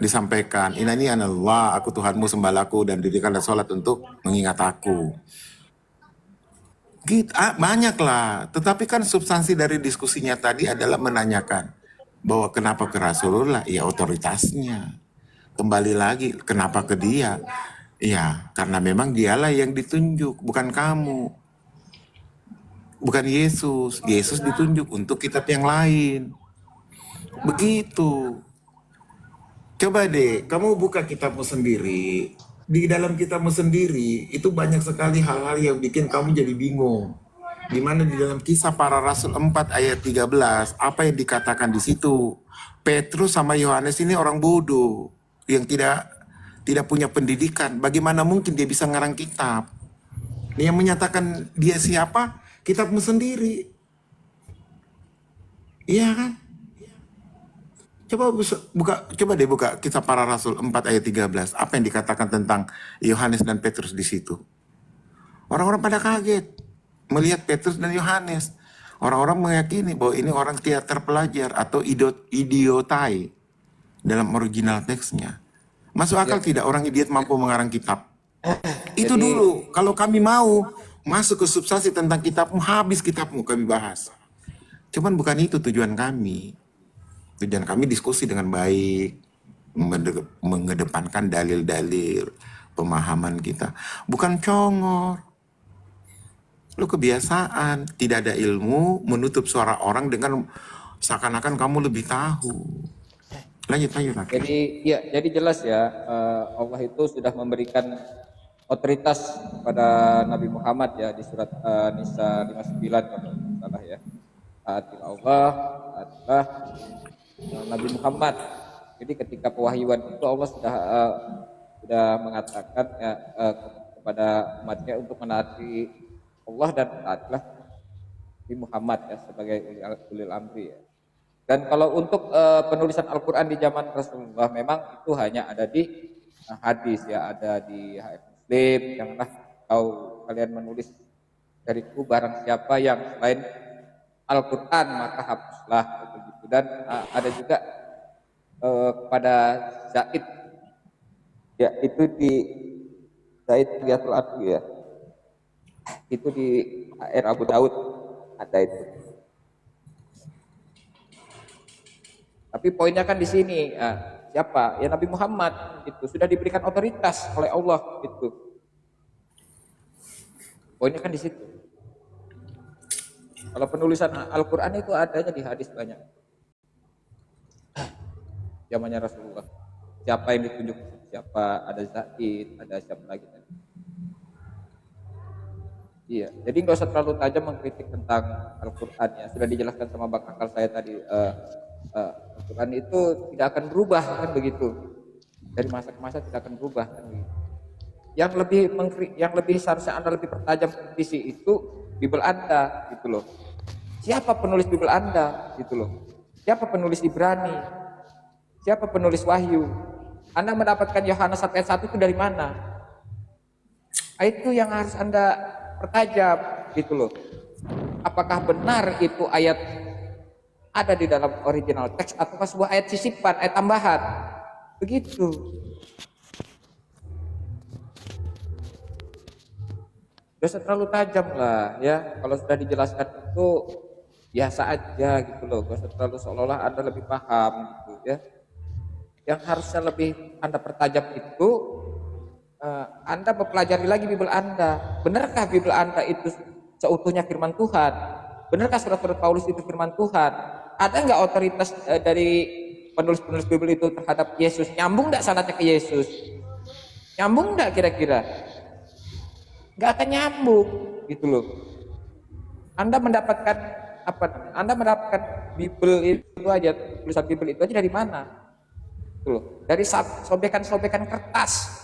disampaikan, Inani anallah, aku Tuhanmu, sembahlah dan dirikanlah sholat untuk mengingat aku. Gitu, banyak lah. Tetapi kan substansi dari diskusinya tadi adalah menanyakan bahwa kenapa ke Rasulullah? Ya otoritasnya. Kembali lagi, kenapa ke dia? Ya karena memang dialah yang ditunjuk, bukan kamu. Bukan Yesus. Yesus ditunjuk untuk kitab yang lain. Begitu. Coba deh, kamu buka kitabmu sendiri. Di dalam kitabmu sendiri, itu banyak sekali hal-hal yang bikin kamu jadi bingung. Di mana di dalam Kisah Para Rasul 4 ayat 13, apa yang dikatakan di situ? Petrus sama Yohanes ini orang bodoh yang tidak punya pendidikan. Bagaimana mungkin dia bisa ngarang kitab? Yang menyatakan dia siapa? Kitabmu sendiri. Iya kan? Coba deh buka Kisah Para Rasul 4 ayat 13. Apa yang dikatakan tentang Yohanes dan Petrus di situ? Orang-orang pada kaget melihat Petrus dan Yohanes. Orang-orang meyakini bahwa ini orang tidak terpelajar atau idiotai dalam original teksnya. Masuk akal tidak orang idiot mampu mengarang kitab? Itu dulu. Kalau kami mau masuk ke substansi tentang kitabmu, habis kitabmu kami bahas. Cuman bukan itu tujuan kami. Tujuan kami diskusi dengan baik, mengedepankan dalil-dalil, pemahaman kita. Bukan congor. Lu kebiasaan, tidak ada ilmu, menutup suara orang dengan seakan-akan kamu lebih tahu. Lanjut. Jadi jelas ya, Allah itu sudah memberikan otoritas kepada Nabi Muhammad ya di surat Nisa 59 kalau salah ya. Taatilah Allah, taatilah Nabi Muhammad. Jadi ketika pewahyuan itu Allah sudah mengatakan ya, kepada umatnya untuk menaati Allah dan taatilah Nabi Muhammad ya sebagai ulil amri ya. Dan kalau untuk penulisan Al-Quran di zaman Rasulullah memang itu hanya ada di hadis ya, ada di HF Muslim. Janganlah kau kalian menulis dariku barang siapa yang selain Al-Quran maka hapuslah begitu. Dan ada juga kepada Zaid ya, itu di Zaid Riyatul Adwi ya, itu di AR Abu Daud ada itu. Tapi poinnya kan di sini siapa ya, Nabi Muhammad itu sudah diberikan otoritas oleh Allah itu. Poinnya kan di situ. Kalau penulisan Al-Quran itu adanya di hadis banyak. Zamannya Rasulullah. Siapa yang ditunjuk? Siapa? Ada Zaid, ada siapa lagi? Iya. Jadi nggak usah terlalu tajam mengkritik tentang Al-Quran ya. Sudah dijelaskan sama Bang Akal saya tadi. Al-Quran itu tidak akan berubah kan begitu. Dari masa ke masa tidak akan berubah kan begitu. Yang lebih seharusnya Anda lebih pertajam kritisi itu Bible Anda gitu loh. Siapa penulis Bible Anda gitu loh. Siapa penulis Ibrani? Siapa penulis Wahyu? Anda mendapatkan Yohanes 1 ayat 1 itu dari mana? Itu yang harus Anda pertajam gitu loh. Apakah benar itu ayat ada di dalam original teks atau sebuah ayat sisipan, ayat tambahan. Begitu. Gak usah terlalu tajam lah ya. Kalau sudah dijelaskan itu biasa aja gitu loh. Gak usah terlalu seolah-olah Anda lebih paham gitu ya. Yang harusnya lebih Anda pertajam itu Anda mempelajari lagi Bible Anda. Benarkah Bible Anda itu seutuhnya firman Tuhan? Benarkah surat-surat Paulus itu firman Tuhan? Ada nggak otoritas dari penulis-penulis Bible itu terhadap Yesus? Nyambung nggak sanadnya ke Yesus? Nyambung nggak kira-kira? Nggak akan nyambung gitu loh. Anda mendapatkan apa? Anda mendapatkan Bible itu aja, tulisan Bible itu aja dari mana? Gitu loh. Dari sobekan-sobekan kertas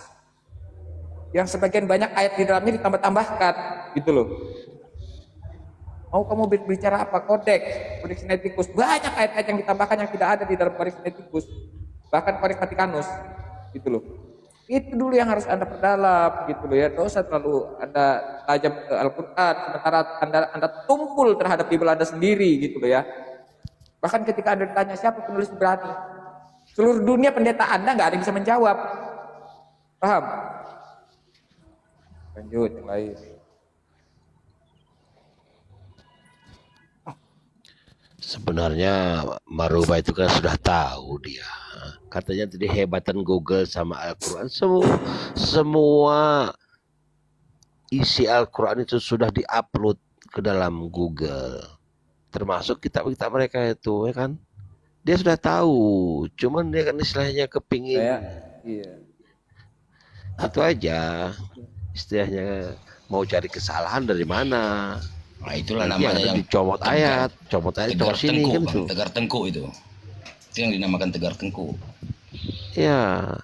yang sebagian banyak ayat di dalamnya ditambah-tambahkan gitu loh. Mau kamu berbicara apa? Kodeks Sinaiticus, banyak ayat-ayat yang ditambahkan yang tidak ada di dalam Kodeks Sinaiticus, bahkan Kodeks Vatikanus gitu loh. Itu dulu yang harus Anda perdalam gitu loh ya. Tidak usah terlalu Anda tajam ke Al-Quran sementara Anda tumpul terhadap Bible Anda sendiri gitu loh ya. Bahkan ketika Anda ditanya siapa penulis Ibrani, seluruh dunia pendeta Anda nggak ada yang bisa menjawab. Paham? Lanjut yang lain. Sebenarnya Maruba itu kan sudah tahu dia. Katanya tadi hebatan Google sama Al-Quran. Semua isi Al-Quran itu sudah diupload ke dalam Google. Termasuk kitab-kitab mereka itu, ya kan? Dia sudah tahu. Cuman dia kan istilahnya kepingin. Iya. Itu aja. Istilahnya mau cari kesalahan dari mana. Nah itulah Nanti namanya ada yang dicomot ayat, comot ayat tegar comot sini tengku, kan Bang. tuh. Tegar tengku itu yang dinamakan tegar tengku. Ya,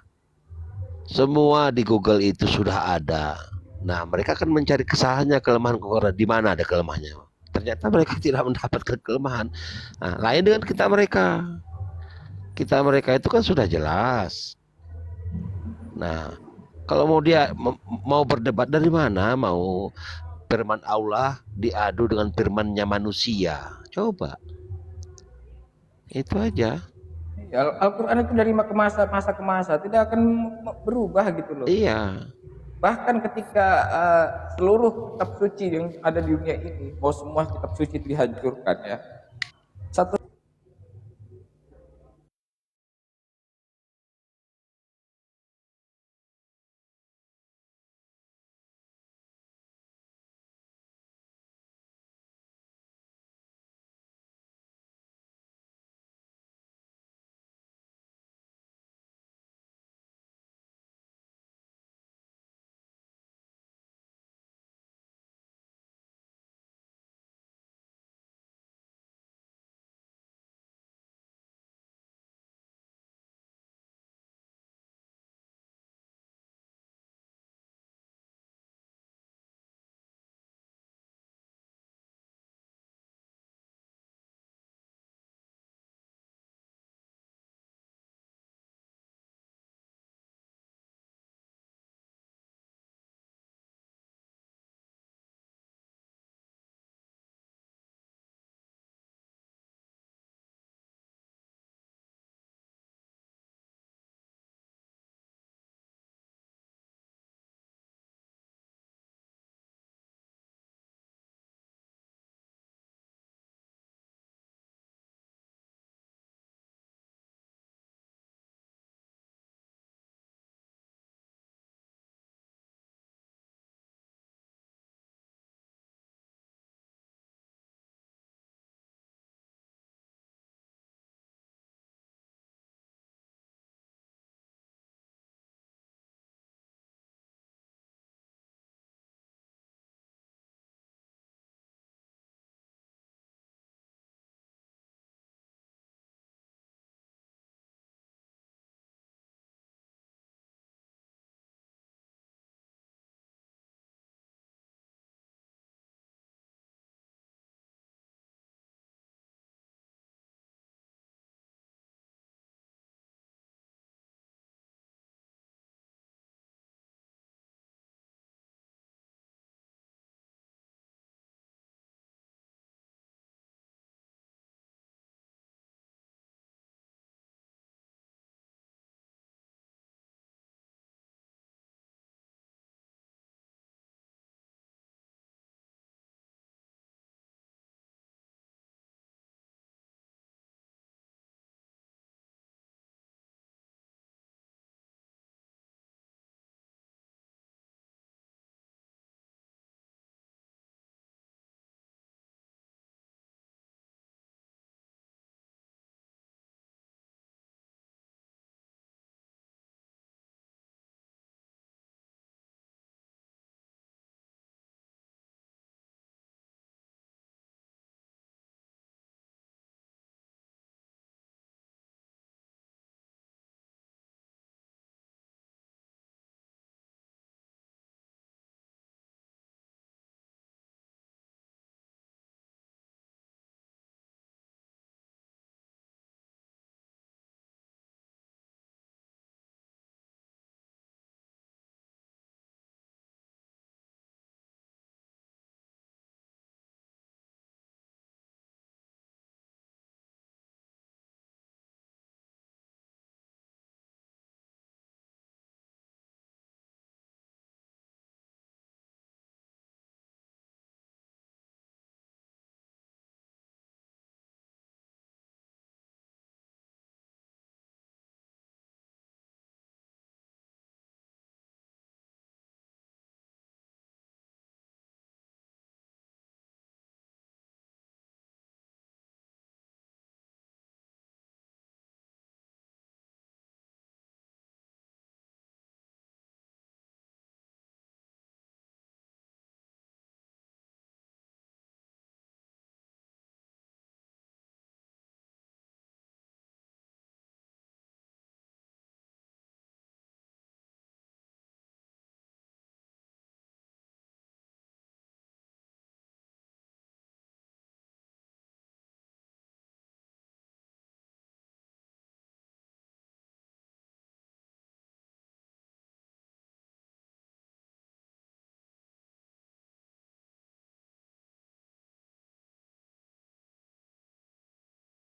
semua di Google itu sudah ada. Nah, mereka akan mencari kesalahannya, kelemahan kekurangan di mana ada kelemahannya. Ternyata mereka tidak mendapatkan kelemahan. Nah, lain dengan kita mereka. Kita mereka itu kan sudah jelas. Nah, kalau mau berdebat dari mana? Mau firman Allah diadu dengan firmannya manusia. Coba. Itu aja. Al-Quran itu dari masa ke masa tidak akan berubah gitu loh. Iya. Bahkan ketika seluruh kitab suci yang ada di dunia ini, mau semua kitab suci dihancurkan ya. Satu